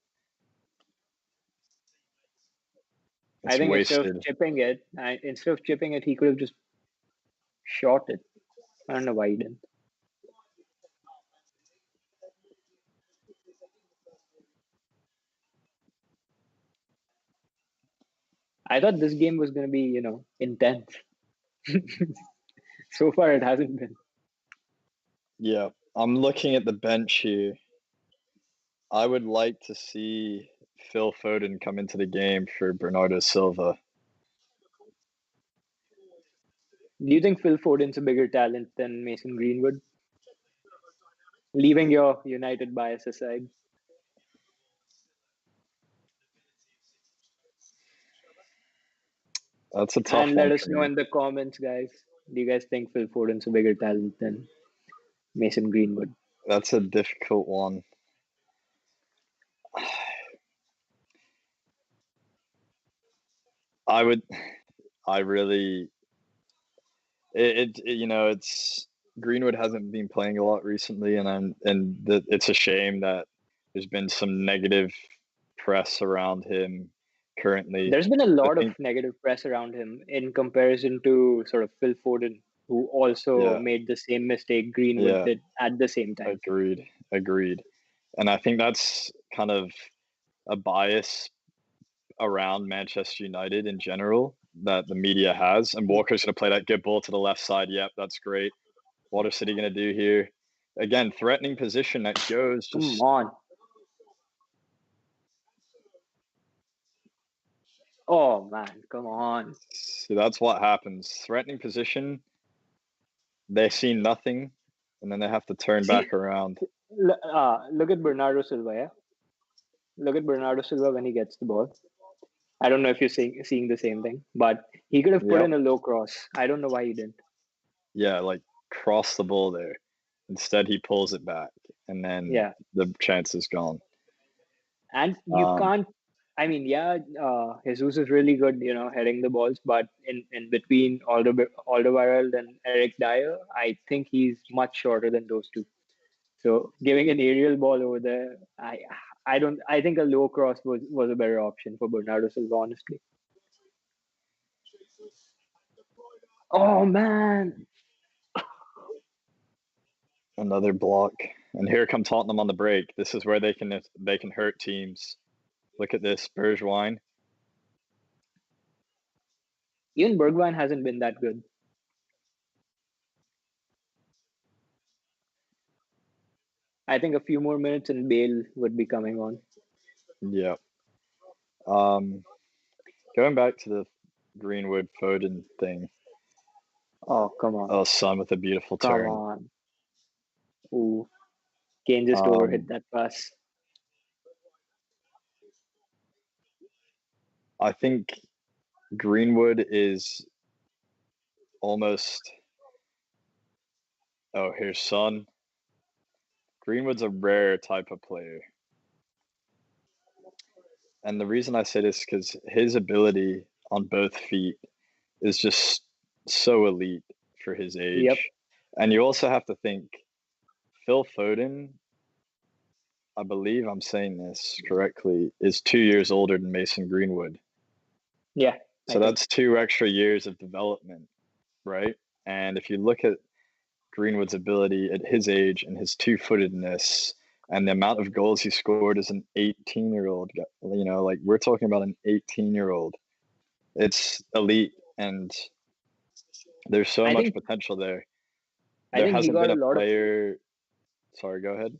I think instead of chipping it, he could have just shot it. I don't know why he didn't. I thought this game was going to be, intense. So far, it hasn't been. Yeah, I'm looking at the bench here. I would like to see Phil Foden come into the game for Bernardo Silva. Do you think Phil Foden's a bigger talent than Mason Greenwood? Leaving your United bias aside. That's a tough one. And let us know in the comments, guys. Do you guys think Phil Foden's a bigger talent than Mason Greenwood? That's a difficult one. It's Greenwood hasn't been playing a lot recently, and it's a shame that there's been some negative press around him currently. There's been a lot of negative press around him in comparison to sort of Phil Foden, who also made the same mistake Greenwood did at the same time. Agreed. And I think that's kind of a bias around Manchester United in general that the media has. And Walker's going to play that good ball to the left side. Yep, that's great. What are City going to do here? Again, threatening position that goes just... Come on. Oh, man, come on. See, that's what happens. Threatening position, they see nothing, and then they have to turn back around. Look at Bernardo Silva, yeah? Look at Bernardo Silva when he gets the ball. I don't know if you're seeing the same thing, but he could have put in a low cross. I don't know why he didn't. Yeah, like cross the ball there. Instead, he pulls it back, and then the chance is gone. And you can't. I mean, yeah, Jesus is really good, heading the balls, but in between Alderweireld and Eric Dyer, I think he's much shorter than those two. So giving an aerial ball over there, I don't. I think a low cross was a better option for Bernardo Silva, honestly. Oh man, Another block. And here come Tottenham on the break. This is where they can hurt teams. Look at this, Bergwijn. even Bergwijn hasn't been that good. I think a few more minutes and Bale would be coming on. Yeah. Going back to the Greenwood Foden thing. Oh, come on. Oh, Son with a beautiful Come turn. on. Ooh. Kane just overhit that pass. I think Greenwood is almost. Oh, here's Son. Greenwood's a rare type of player. And the reason I say this is because his ability on both feet is just so elite for his age. Yep. And you also have to think Phil Foden, I believe I'm saying this correctly, is 2 years older than Mason Greenwood. Yeah. So that's 2 extra years of development, right? And if you look at Greenwood's ability at his age and his two-footedness and the amount of goals he scored as an 18-year-old, like we're talking about an 18-year-old. It's elite, and there's so much potential there. There hasn't been a player. Sorry, go ahead.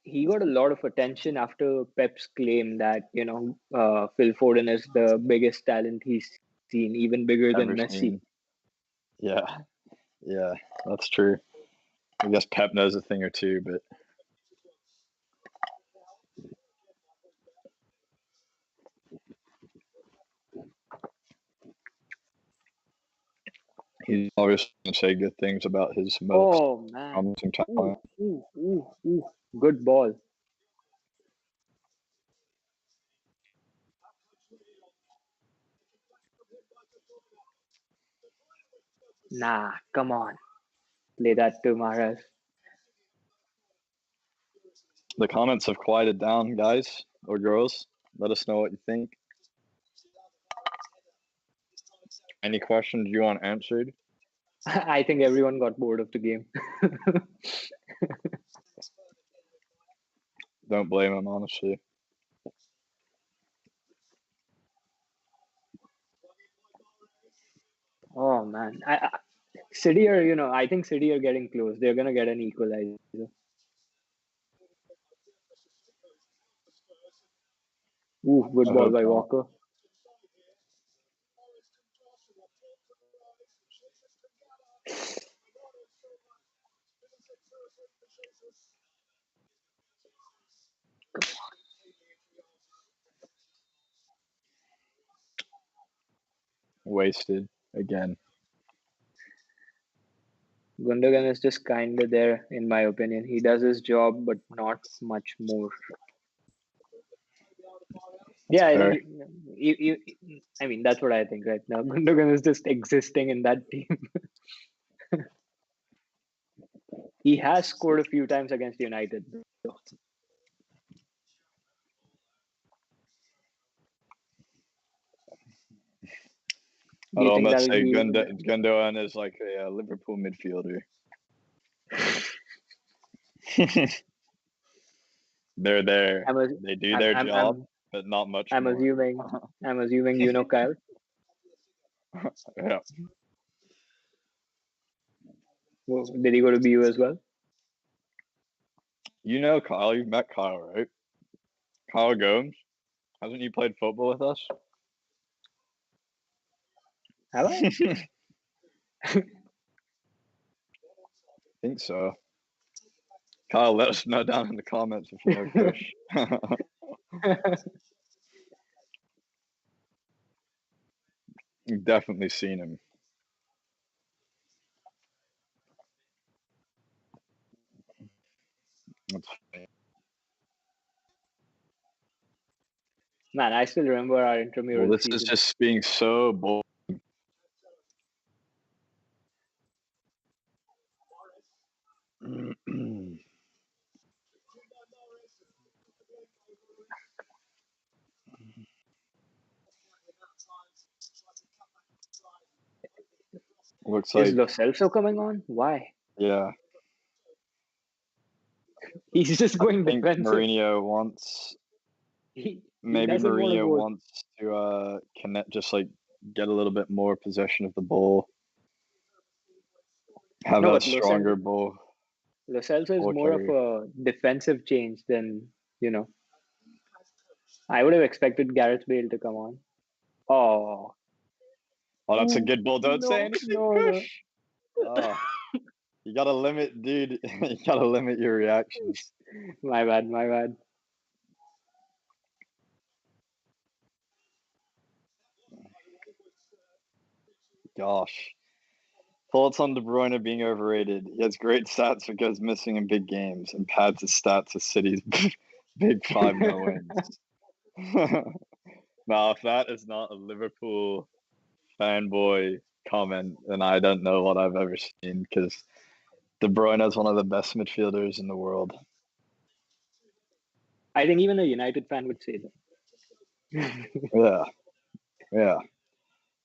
He got a lot of attention after Pep's claim that Phil Foden is the biggest talent he's seen, even bigger than Messi. Yeah, that's true. I guess Pep knows a thing or two, but he's obviously going to say good things about his most promising talent. Ooh. Good ball. Nah, come on. Play that to Mahrez. The comments have quieted down, guys or girls. Let us know what you think. Any questions you want answered? I think everyone got bored of the game. Don't blame him, honestly. Oh man, City are I think City are getting close. They're gonna get an equalizer. Ooh, good ball by Walker. Wasted again. Gundogan is just kind of there, in my opinion. He does his job, but not much more. Yeah, I think. I mean, that's what I think right now. Gundogan is just existing in that team. He has scored a few times against United. I'd almost say Gundogan is like a Liverpool midfielder. They're there. They do their job, but not much I'm more. assuming you know Kyle. Yeah. Well, did he go to BU as well? You know Kyle. You've met Kyle, right? Kyle Gomes. Hasn't he played football with us? Have I? I think so. Kyle, let us know down in the comments if you know Kush. You've definitely seen him. That's funny. Man, I still remember our intramural Well, this season. is just being so bold. Looks Is like, Lo Celso coming on? Why? yeah. He's just I going think defensive. Mourinho wants He maybe doesn't want to Mourinho go. wants to connect, just like get a little bit more possession of the ball, have No, a but Lo stronger Celso, ball Lo Celso is ball more of carrier. a defensive change than, you know. I would have expected Gareth Bale to come on. Oh, Oh, that's a good ball. Don't say no, anything, no, no. Kush. Oh, you gotta limit, dude. You gotta limit your reactions. My bad, my bad. Gosh. Thoughts on De Bruyne being overrated? He has great stats but goes missing in big games and pads his stats as City's big 5-0 wins. Now, if that is not a Liverpool fanboy comment, then I don't know what I've ever seen, because De Bruyne is one of the best midfielders in the world. I think even a United fan would say that. Yeah, yeah.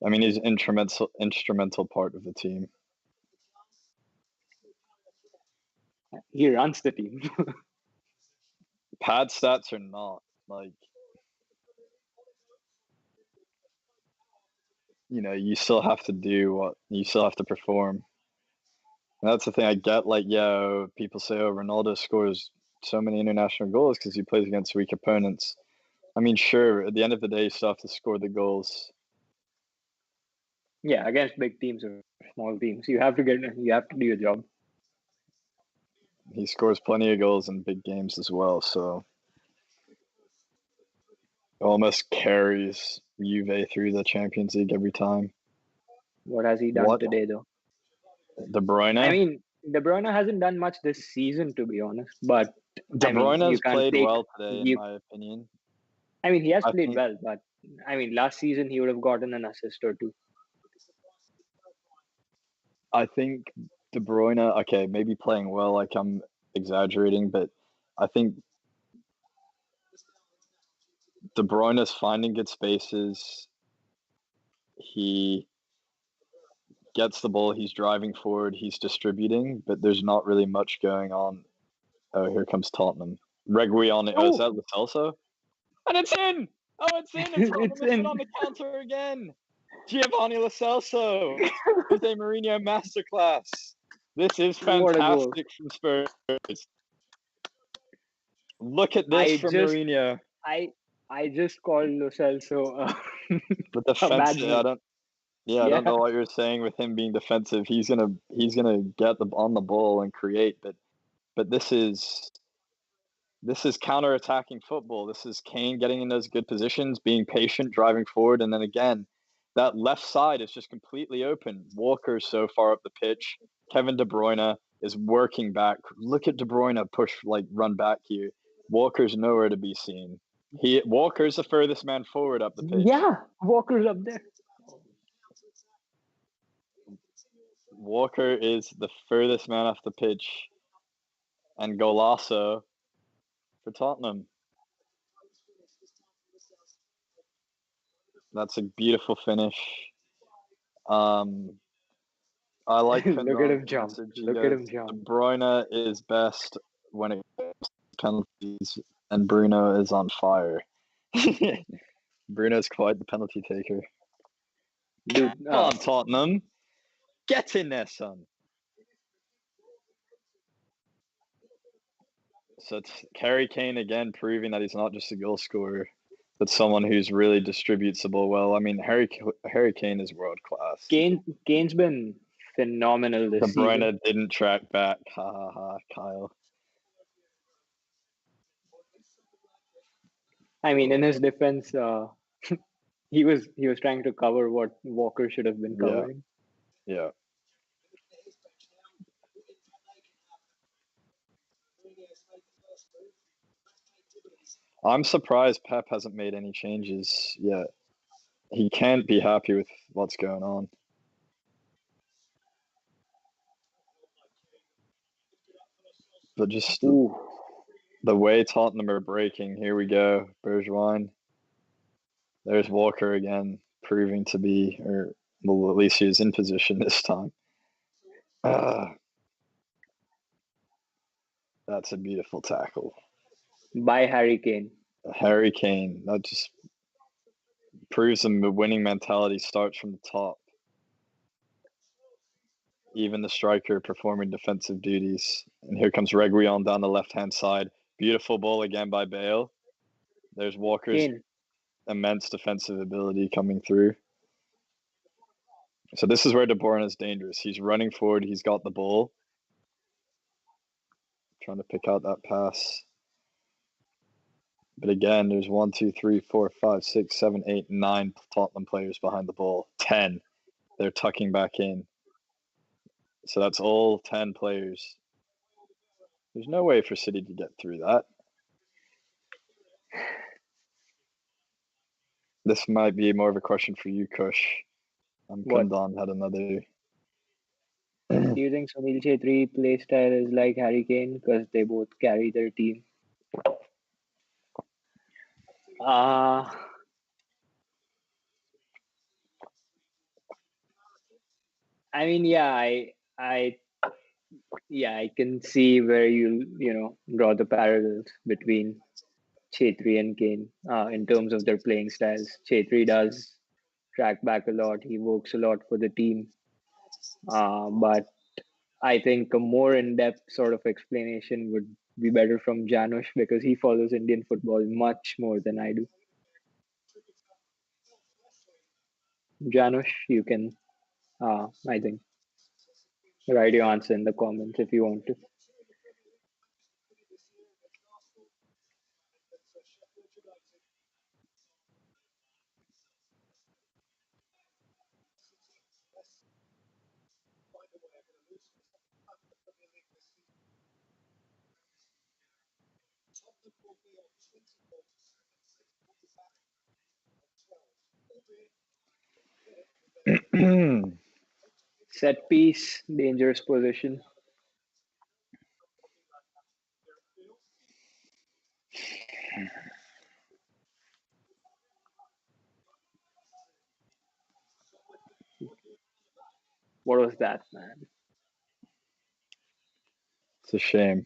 I mean, he's instrumental part of the team. He runs the team. Pad stats are not like, you still have to do what you still have to perform. And that's the thing I get. Like, yeah, people say, oh, Ronaldo scores so many international goals because he plays against weak opponents. I mean, sure, at the end of the day, you still have to score the goals. Yeah, against big teams or small teams, you have to do your job. He scores plenty of goals in big games as well, so almost carries Juve through the Champions League every time. What has he done What? today, though? De Bruyne? I mean, De Bruyne hasn't done much this season, to be honest. But De I mean, Bruyne you has can't played take well today, in you. my opinion. I mean, he has I played think well, but I mean, last season he would have gotten an assist or two. I think De Bruyne, okay, maybe playing well, like I'm exaggerating, but I think De Bruyne is finding good spaces. He gets the ball, he's driving forward, he's distributing, but there's not really much going on. Oh, here comes Tottenham. Reguilon. Oh, is Oh, that Lo Celso? And it's in! Oh, it's in! And Tottenham it's missed it in. on the counter again! Giovanni Lo Celso! Jose Mourinho masterclass! This is What a goal! fantastic from Spurs. Look at this I from just, Mourinho. I, I just called Lo Celso The a defensive, batsman. I don't know Yeah, what you're saying with him being defensive. He's gonna get on the ball and create, but this is counter-attacking football. This is Kane getting in those good positions, being patient, driving forward, and then again, that left side is just completely open. Walker's so far up the pitch. Kevin De Bruyne is working back. Look at De Bruyne run back here. Walker's nowhere to be seen. Walker's the furthest man forward up the pitch. yeah. Walker's up there. Walker is the furthest man off the pitch, and Golasso for Tottenham. That's a beautiful finish. Um, I like Look at him Fernand's jump. message. He Look at goes, him De jump. Bruyne is best when it comes to penalties, and Bruno is on fire. Bruno's quite the penalty taker. Dude, Come on, Tottenham. Get in there, son. So it's Harry Kane again proving that he's not just a goal scorer, but someone who's really distributes the ball well. I mean, Harry Kane is world class. Kane's been phenomenal De this season. Bruyne didn't track back. Ha ha ha, Kyle. I mean, in his defense, he was trying to cover what Walker should have been Yeah, covering. yeah. I'm surprised Pep hasn't made any changes yet. He can't be happy with what's going on. But just the way Tottenham are breaking. Here we go. Bergwijn. There's Walker again, proving to be, or well, at least he was in position this time. That's a beautiful tackle. By Harry Kane. Harry Kane. That just proves the winning mentality starts from the top. Even the striker performing defensive duties. And here comes Reguilon down the left-hand side. Beautiful ball again by Bale. There's Walker's immense defensive ability coming through. So this is where De Bruyne is dangerous. He's running forward. He's got the ball. Trying to pick out that pass. But again, there's 1, 2, 3, 4, 5, 6, 7, 8, 9 Tottenham players behind the ball. 10. They're tucking back in. So that's all 10 players. There's no way for City to get through that. This might be more of a question for you, Kush. Kundan had another. Do you think Sunil Chhetri play style is like Harry Kane because they both carry their team? I mean, I can see where you draw the parallels between Chhetri and Kane in terms of their playing styles. Chhetri does track back a lot. He works a lot for the team. But I think a more in-depth sort of explanation would be better from Janusz because he follows Indian football much more than I do. Janusz, you can, I think, write your answer in the comments if you want to. Set piece, dangerous position. What was that, man? It's a shame.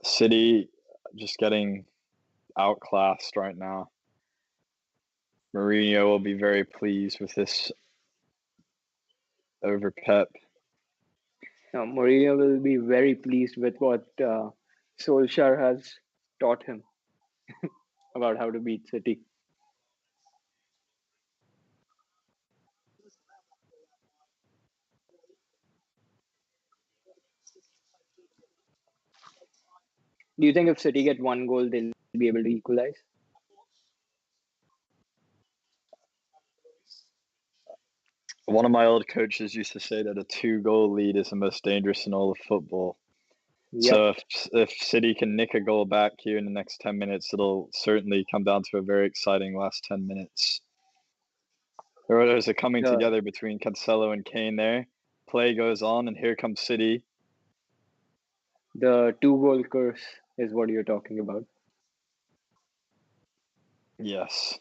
City just getting outclassed right now. Mourinho will be very pleased with this over Pep. Now, Mourinho will be very pleased with what Solskjaer has taught him about how to beat City. Do you think if City get one goal, they'll be able to equalize? One of my old coaches used to say that a 2-goal lead is the most dangerous in all of football. Yep. So if City can nick a goal back here in the next 10 minutes, it'll certainly come down to a very exciting last 10 minutes. There's a coming together between Cancelo and Kane there. Play goes on, and here comes City. The 2-goal curse is what you're talking about. Yes.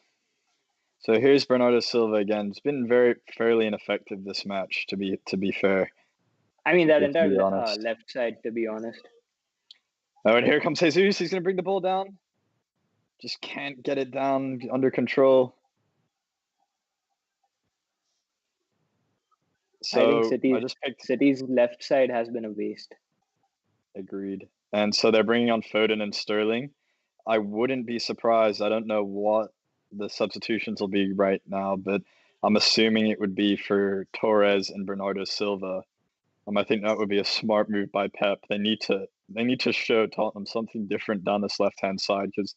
So here's Bernardo Silva again. It's been fairly ineffective this match, to be fair. I mean, that entire left side, to be honest. Oh, and here comes Jesus. He's going to bring the ball down. Just can't get it down under control. So I think City's left side has been a waste. Agreed. And so they're bringing on Foden and Sterling. I wouldn't be surprised. I don't know what the substitutions will be right now, but I'm assuming it would be for Torres and Bernardo Silva. I think that would be a smart move by Pep. They need to show Tottenham something different down this left-hand side because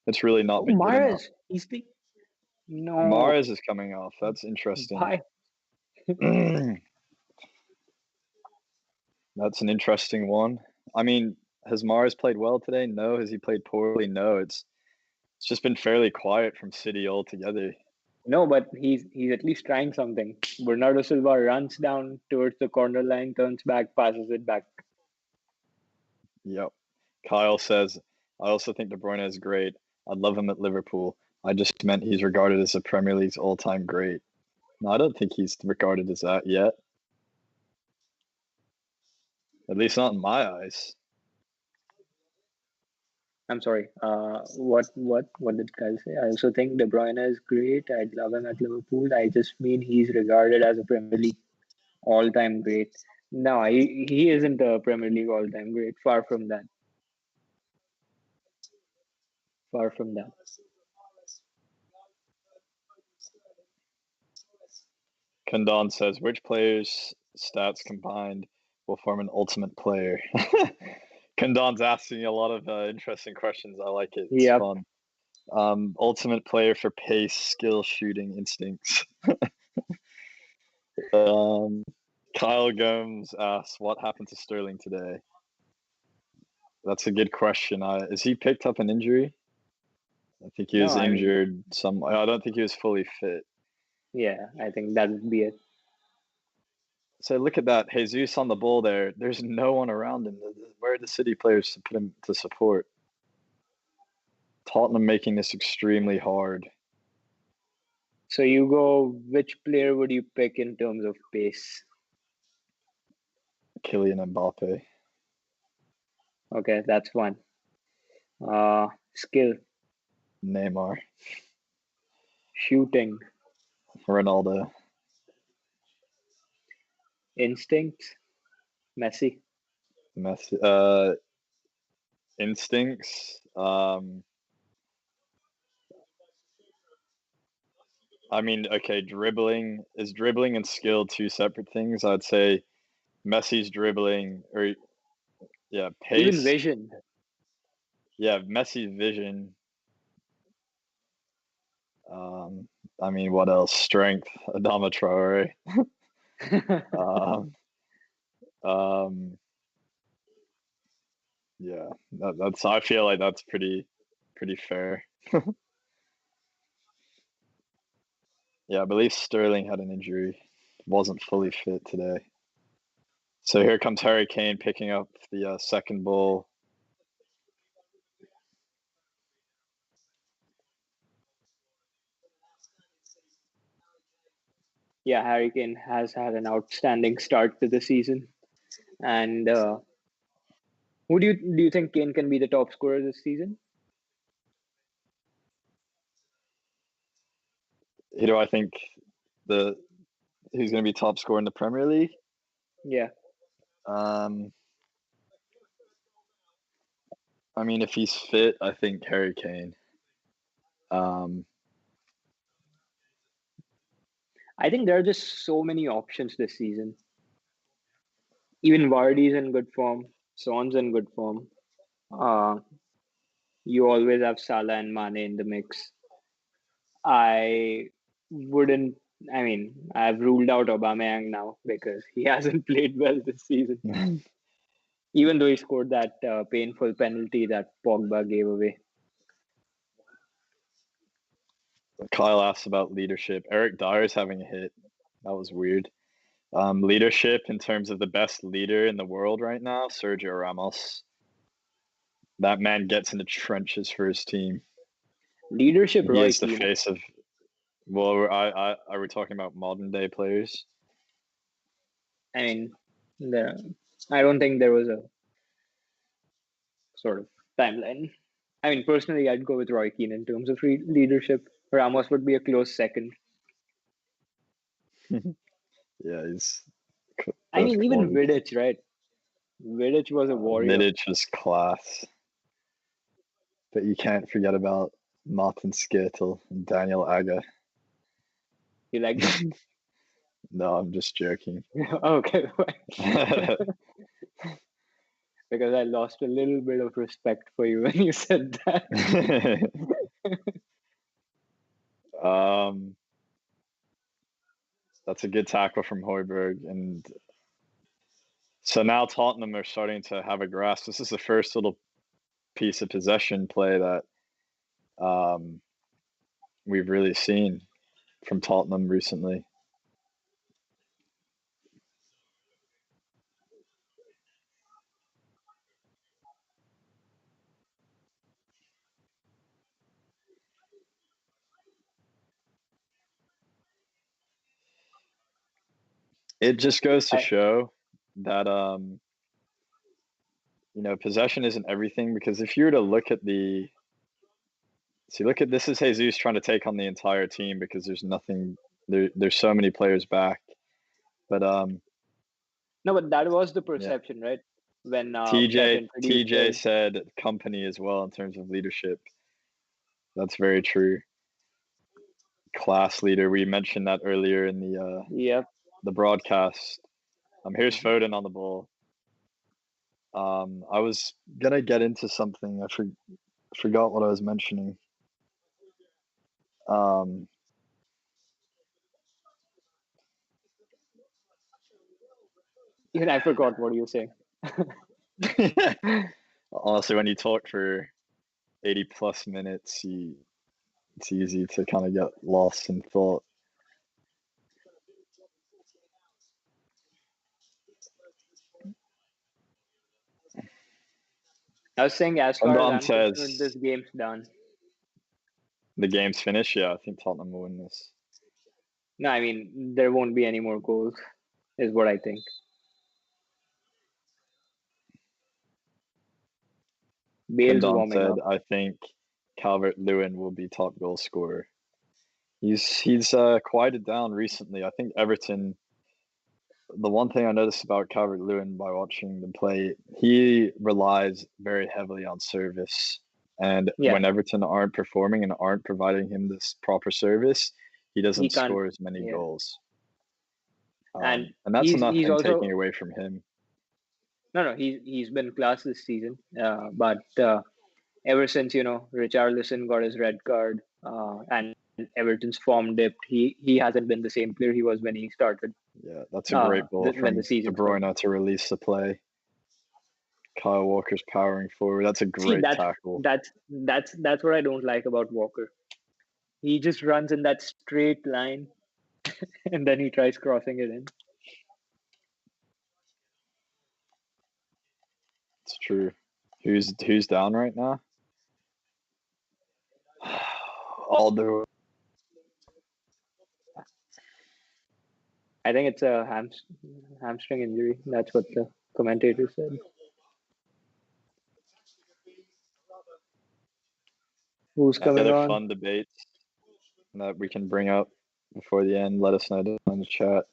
it's really not been good enough. Mahrez is coming off. That's interesting. That's an interesting one. I mean, has Mars played well today? No. Has he played poorly? No. It's just been fairly quiet from City altogether. No, but he's at least trying something. Bernardo Silva runs down towards the corner line, turns back, passes it back. Yep. Kyle says, I also think De Bruyne is great. I'd love him at Liverpool. I just meant he's regarded as a Premier League's all-time great. No, I don't think he's regarded as that yet. At least not in my eyes. I'm sorry. What did Kyle say? I also think De Bruyne is great. I'd love him at Liverpool. I just mean he's regarded as a Premier League all-time great. No, he isn't a Premier League all-time great. Far from that. Far from that. Kandon says, which players' stats combined will form an ultimate player? Kandon's asking a lot of interesting questions. I like it. It's Yep. fun. Ultimate player for pace, skill, shooting, instincts. Kyle Gomes asks, what happened to Sterling today? That's a good question. Is he picked up an injury? I think he was injured. I don't think he was fully fit. Yeah, I think that would be it. So look at that, Jesus on the ball there. There's no one around him. Where are the City players to put him to support? Tottenham making this extremely hard. So you go, which player would you pick in terms of pace? Kylian Mbappe. Okay, that's one. Skill. Neymar. Shooting. Ronaldo. Instincts. Messi. Messi. Instincts. I mean, okay, dribbling and skill two separate things. I'd say Messi's dribbling, or yeah, pace. Even vision. Yeah, Messi's vision. I mean, what else? Strength. Adama Traore. Yeah, that's. I feel like that's pretty fair. Yeah, I believe Sterling had an injury, wasn't fully fit today. So here comes Harry Kane picking up the second ball. Yeah, Harry Kane has had an outstanding start to the season. And who do you think Kane can be the top scorer this season? Who do I think who's going to be top scorer in the Premier League? Yeah. I mean, if he's fit, I think Harry Kane. I think there are just so many options this season. Even Vardy's in good form. Son's in good form. You always have Salah and Mane in the mix. I wouldn't. I mean, I've ruled out Aubameyang now because he hasn't played well this season. Even though he scored that painful penalty that Pogba gave away. Kyle asks about leadership. Eric Dyer's having a hit. That was weird. Leadership in terms of the best leader in the world right now, Sergio Ramos. That man gets in the trenches for his team. Leadership, he Roy is the Keane. face of. Well, are we talking about modern day players? I mean, I don't think there was a sort of timeline. I mean, personally, I'd go with Roy Keane in terms of leadership. Ramos would be a close second. Yeah, he's. I mean, even Vidic, right? Vidic was a warrior. Vidic was class. But you can't forget about Martin Skirtle and Daniel Agger. You like them? No, I'm just joking. Okay. Because I lost a little bit of respect for you when you said that. That's a good tackle from Højbjerg, and So now Tottenham are starting to have a grasp. This is the first little piece of possession play that we've really seen from Tottenham recently. It just goes to show that possession isn't everything, because if you were to look at this is Jesus trying to take on the entire team because there's nothing there's so many players back. But no, but that was the perception, right? When TJ said company as well in terms of leadership. That's very true. Class leader. We mentioned that earlier in the broadcast. Here's Foden on the ball. I was gonna get into something. I forgot what I was mentioning. Even I forgot what you were saying. Honestly, when you talk for 80 plus minutes, it's easy to kind of get lost in thought. I was saying, as far as I'm concerned, this game's done. The game's finished? Yeah, I think Tottenham will win this. No, I mean, there won't be any more goals, is what I think. Bale's warming up. I think Calvert-Lewin will be top goal scorer. He's quieted down recently. I think Everton. The one thing I noticed about Calvert-Lewin by watching them play, he relies very heavily on service. And when Everton aren't performing and aren't providing him this proper service, he doesn't score as many goals. And that's nothing taking away from him. No, he's been class this season. But ever since, Richarlison got his red card and Everton's form dipped, he hasn't been the same player he was when he started. Yeah, that's a great ball from De Bruyne to release the play. Kyle Walker's powering forward. That's a great tackle. That's what I don't like about Walker. He just runs in that straight line and then he tries crossing it in. It's true. Who's down right now? Aldo. I think it's a hamstring injury. That's what the commentator said. Who's coming on? Fun debates that we can bring up before the end. Let us know in the chat.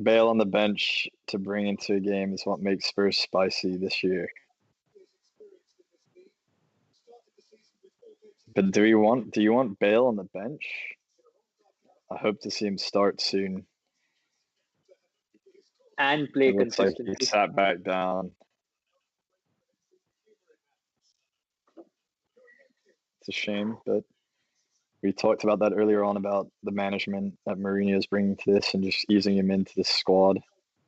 Bale on the bench to bring into a game is what makes Spurs spicy this year. But do you want Bale on the bench? I hope to see him start soon. And play consistently. Like he sat back down. It's a shame, but we talked about that earlier on about the management that Mourinho is bringing to this and just easing him into the squad.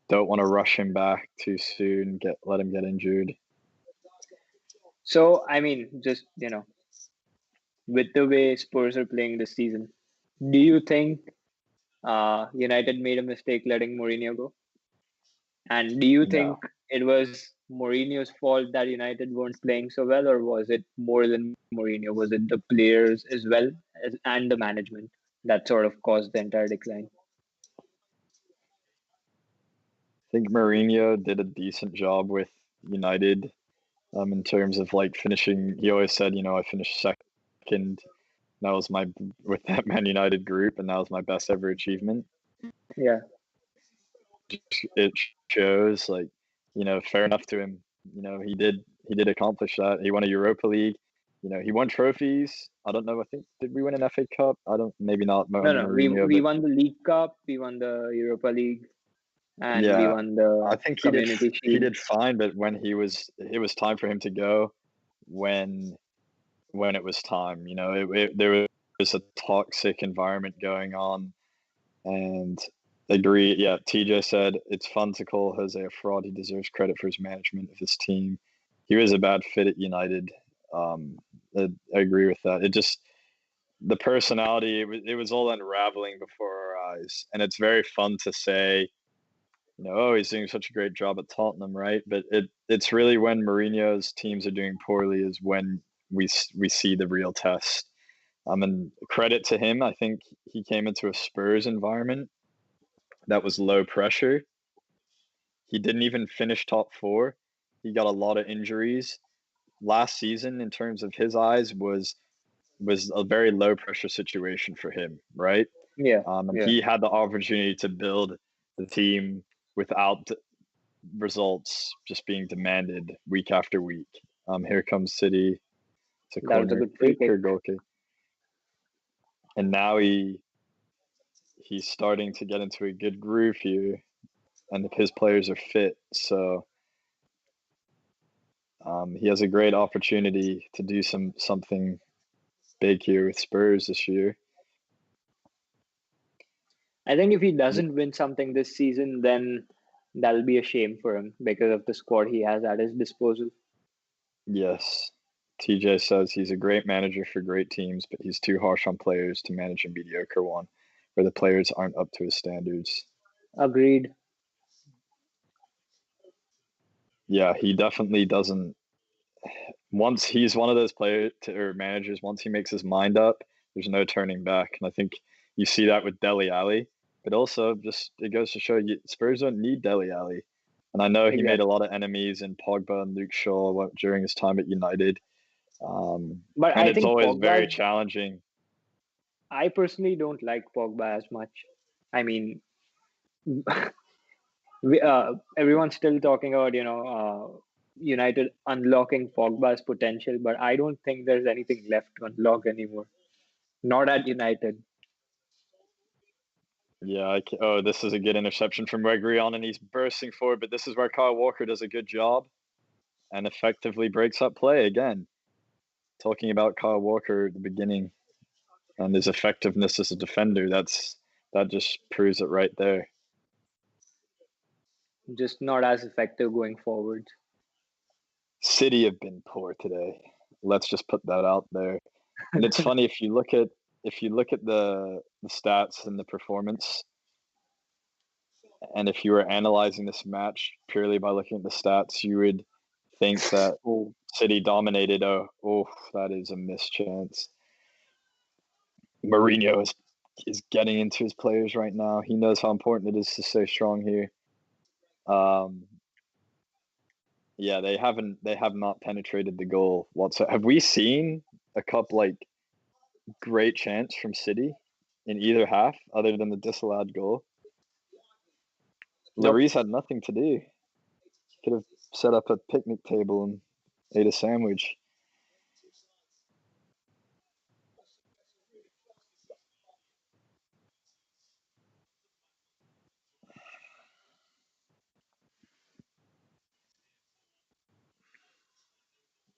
Don't want to rush him back too soon, let him get injured. So, I mean, just, with the way Spurs are playing this season, do you think United made a mistake letting Mourinho go? And do you think it was Mourinho's fault that United weren't playing so well, or was it more than Mourinho? Was it the players as well and the management that sort of caused the entire decline? I think Mourinho did a decent job with United in terms of like finishing. He always said, I finished second. That was with that Man United group, and that was my best ever achievement. Yeah. It shows, fair enough to him. He did accomplish that. He won a Europa League. He won trophies. I don't know. I think, did we win an FA Cup? Maybe not. No. We won the League Cup. We won the Europa League. And we won the I think he did fine, but when it was time for him to go, when it was time, there was a toxic environment going on, and Agree. Yeah, TJ said it's fun to call Jose a fraud. He deserves credit for his management of his team. He was a bad fit at United. I agree with that. It just the personality. It was all unraveling before our eyes, and it's very fun to say, oh, he's doing such a great job at Tottenham, right? But it's really when Mourinho's teams are doing poorly is when we see the real test. And credit to him, I think he came into a Spurs environment that was low pressure. He didn't even finish top four. He got a lot of injuries. Last season, in terms of his eyes, was a very low pressure situation for him, right? Yeah, And yeah. he had the opportunity to build the team without results just being demanded week after week. Here comes City. It's a That was a corner good free kick. goal kick. And now he's starting to get into a good groove here, and his players are fit. So he has a great opportunity to do something big here with Spurs this year. I think if he doesn't win something this season, then that'll be a shame for him because of the squad he has at his disposal. Yes. TJ says he's a great manager for great teams, but he's too harsh on players to manage a mediocre one where the players aren't up to his standards. Agreed. Yeah, he definitely doesn't. Once he's one of those players or managers, once he makes his mind up, there's no turning back. And I think you see that with Dele Alli, but also just it goes to show you Spurs don't need Dele Alli. And I know he made a lot of enemies in Pogba and Luke Shaw during his time at United. But and I it's think always very Pogba, challenging. I personally don't like Pogba as much. I mean, everyone's still talking about, United unlocking Pogba's potential, but I don't think there's anything left to unlock anymore. Not at United. Yeah, this is a good interception from Reguilon, and he's bursting forward, but this is where Kyle Walker does a good job and effectively breaks up play again. Talking about Kyle Walker at the beginning and his effectiveness as a defender, that just proves it right there. Just not as effective going forward. City have been poor today. Let's just put that out there. And it's funny if you look at the stats and the performance, and if you were analyzing this match purely by looking at the stats, you would think that City dominated. Oh, that is a missed chance. Mourinho is getting into his players right now. He knows how important it is to stay strong here. Yeah, they have not penetrated the goal whatsoever. Have we seen a couple great chance from City in either half other than the disallowed goal? Nope. Lloris had nothing to do. Could have set up a picnic table and ate a sandwich.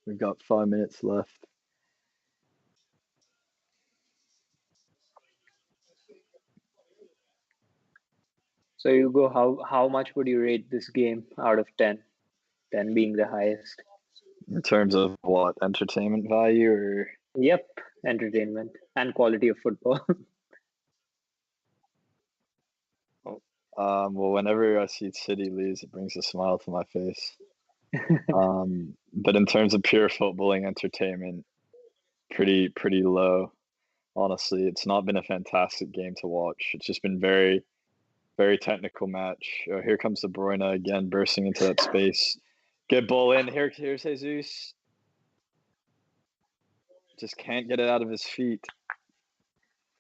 We've got 5 minutes left. So you go, how much would you rate this game out of 10? 10 being the highest. In terms of what, entertainment value or? Yep, entertainment and quality of football. Well, whenever I see City lose, it brings a smile to my face. But in terms of pure footballing entertainment, pretty low. Honestly, it's not been a fantastic game to watch. It's just been very, very technical match. Here comes De Bruyne again, bursting into that space. Good ball in. Here's Jesus. Just can't get it out of his feet.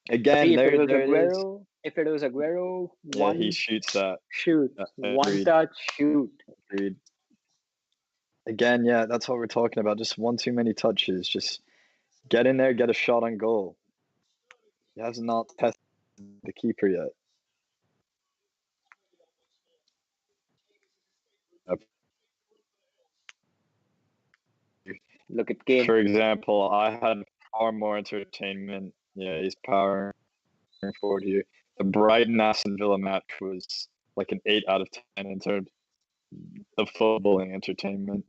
Again, See, there it is. If it was Aguero, Yeah, he shoots that. Shoot. One touch, shoot. Agreed. Again, yeah, that's what we're talking about. Just one too many touches. Just get in there, get a shot on goal. He has not tested the keeper yet. Look at Kane. For example, I had far more entertainment. Yeah, he's powering forward here. Brighton Aston Villa match was like an 8 out of 10 in terms of footballing entertainment.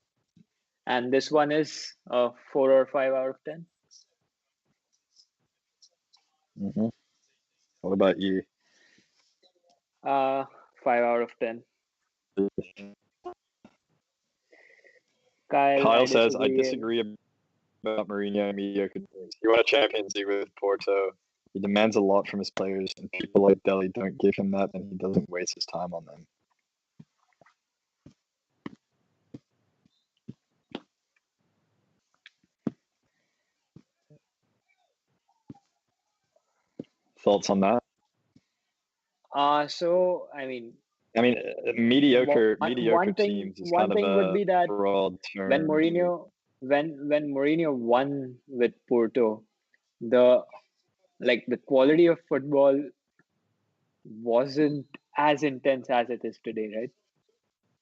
And this one is a 4 or 5 out of 10. Mm-hmm. What about you? 5 out of 10. Kyle says, I disagree. disagree about Mourinho mediocre teams. He won a Champions League with Porto. He demands a lot from his players, and people like Delhi don't give him that, and he doesn't waste his time on them. Thoughts on that? So I mean, mediocre one teams is one kind of thing would a be that broad when term. Mourinho won with Porto, the quality of football wasn't as intense as it is today, right?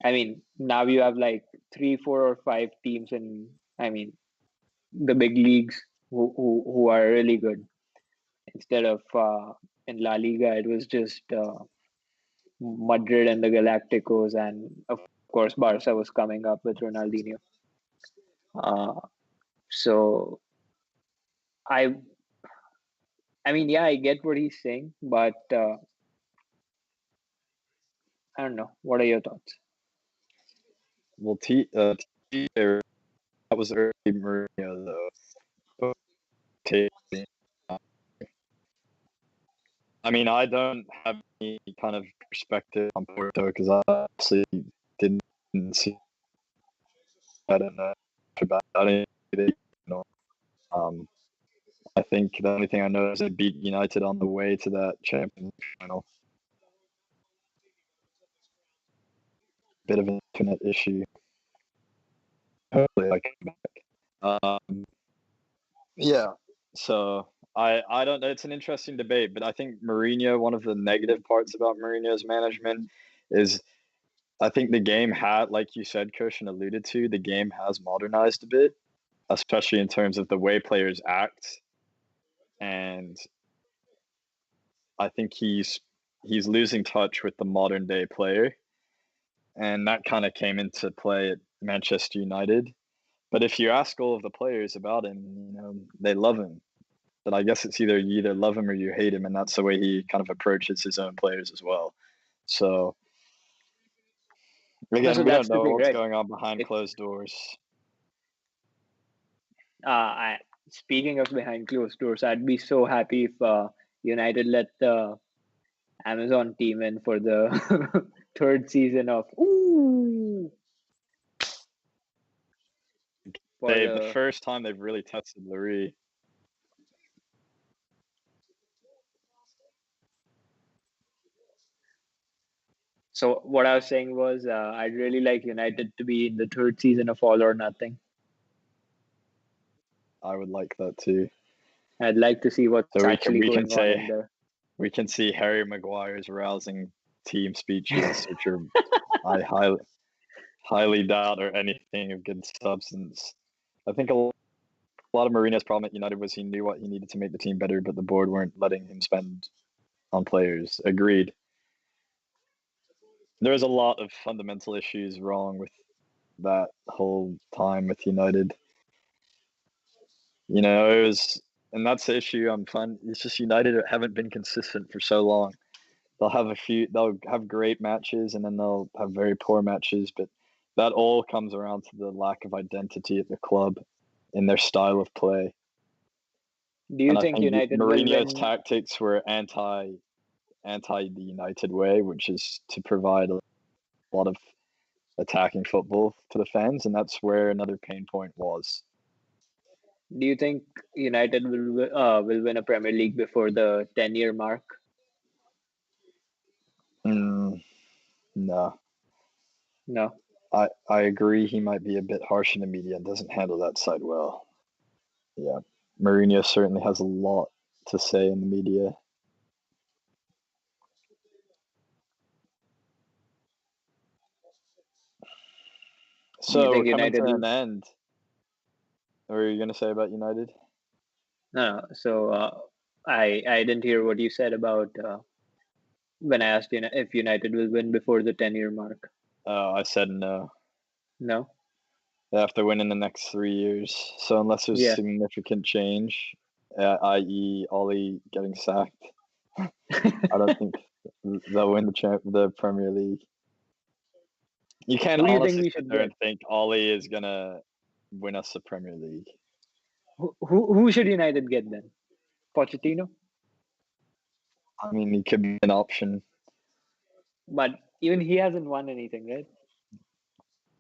I mean, now you have like 3, 4, or 5 teams in, the big leagues who are really good. Instead of in La Liga, it was just Madrid and the Galacticos, and of course Barca was coming up with Ronaldinho. So I yeah, I get what he's saying, but I don't know. What are your thoughts? Well, that was early Mourinho though. I don't have any kind of perspective on Porto because I actually didn't see. I don't know about it. I think the only thing I know is they beat United on the way to that Champions League final. Bit of an internet issue. Hopefully, I come back. Yeah. So I don't know. It's an interesting debate, but I think Mourinho. One of the negative parts about Mourinho's management is I think the game had, like you said, Christian alluded to, the game has modernized a bit, especially in terms of the way players act. And I think he's losing touch with the modern day player. And that kind of came into play at Manchester United. But if you ask all of the players about him, they love him. But I guess it's you either love him or you hate him, and that's the way he kind of approaches his own players as well. So again, So we that's don't the know thing, what's right? going on behind closed doors. Speaking of behind closed doors, I'd be so happy if United let the Amazon team in for the third season of The first time they've really tested Lurie. So what I was saying was, I'd really like United to be in the third season of All or Nothing. I would like that too. I'd like to see what's actually going on in there. We can see Harry Maguire's rousing team speeches, which are I highly doubt are anything of good substance. I think a lot of Mourinho's problem at United was he knew what he needed to make the team better, but the board weren't letting him spend on players. Agreed. There was a lot of fundamental issues wrong with that whole time with United. It was, and that's the issue. It's just United haven't been consistent for so long. They'll have great matches, and then they'll have very poor matches. But that all comes around to the lack of identity at the club in their style of play. Do you think United Mourinho's tactics were anti the United way, which is to provide a lot of attacking football to the fans, and that's where another pain point was. Do you think United will win a Premier League before the 10-year mark? No. No. I agree. He might be a bit harsh in the media and doesn't handle that side well. Yeah, Mourinho certainly has a lot to say in the media. So we're coming to an end. What are you going to say about United? No. So I didn't hear what you said about when I asked if United will win before the 10-year mark. I said no. No? They have to win in the next 3 years. So unless there's Yeah. significant change, i.e., Ollie getting sacked, I don't think they'll win the Premier League. You can't Who do you think honestly we sit should there get? and think Ollie is gonna win us the Premier League. Who should United get then? Pochettino? I mean, he could be an option. But even he hasn't won anything, right?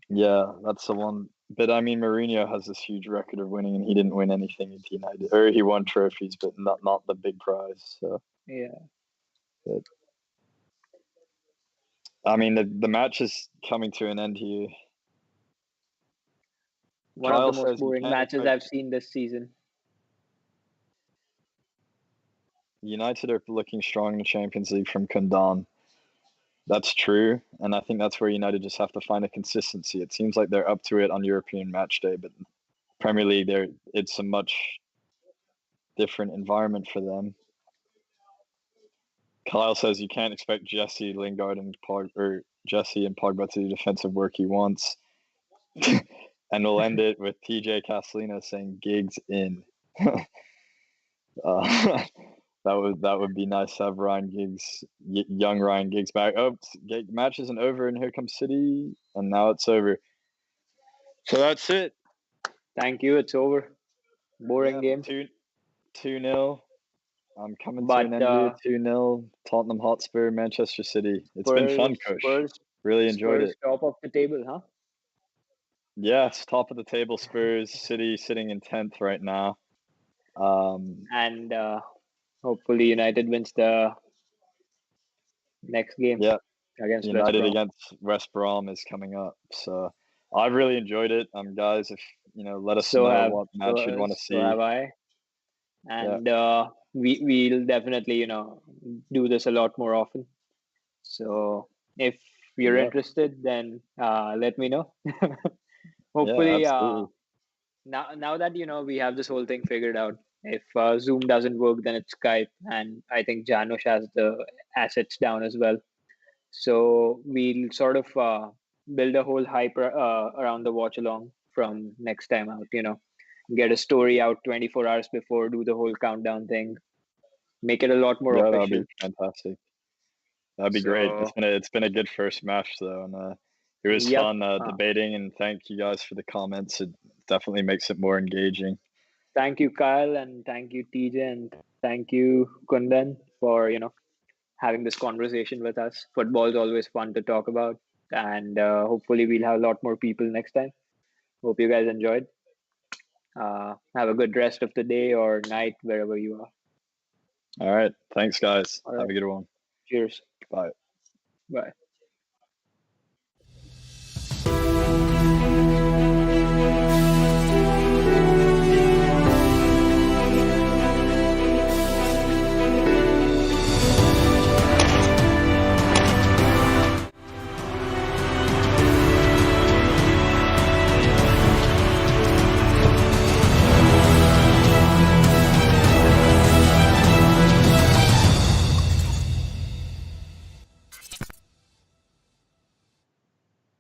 Yeah, that's the one. But I mean, Mourinho has this huge record of winning, and he didn't win anything at United, or he won trophies, but not the big prize. So Yeah. but, I mean, the match is coming to an end here. One of the Kyle most says you boring can't matches expect I've seen this season. United are looking strong in the Champions League from Kundan. That's true, and I think that's where United just have to find a consistency. It seems like they're up to it on European match day, but Premier League, it's a much different environment for them. Kyle says you can't expect Jesse, Lingard, and Jesse and Pogba to do defensive work he wants. And we'll end it with TJ Castellino saying gigs in. That would be nice to have Ryan Giggs, young Ryan Giggs back. Oh, match isn't over, and here comes City, and now it's over. So that's it. Thank you. It's over. Boring game. 2-0. I'm coming to But an end here. 2-0. Tottenham Hotspur, Manchester City. It's been fun, Coach. Really enjoyed it. Top of the table, huh? Yeah, it's top of the table. Spurs, City sitting in 10th right now. And hopefully United wins the next game. Yeah, against United against West Brom is coming up. So I've really enjoyed it. Guys, if let us know what match you'd want to see. So have I. And we'll definitely do this a lot more often. So if you're interested, then let me know. Hopefully, now that we have this whole thing figured out. If Zoom doesn't work, then it's Skype, and I think Janusz has the assets down as well. So we'll sort of build a whole hype around the watch along from next time out. Get a story out 24 hours before, do the whole countdown thing, make it a lot more official. That'd be fantastic. That'd be great. It's been a good first match though, and it was fun debating. And thank you guys for the comments. It definitely makes it more engaging. Thank you, Kyle, and thank you, TJ, and thank you, Kundan, for having this conversation with us. Football is always fun to talk about, and hopefully we'll have a lot more people next time. Hope you guys enjoyed. Have a good rest of the day or night wherever you are. All right. Thanks, guys. Have a good one. Cheers. Bye. Bye.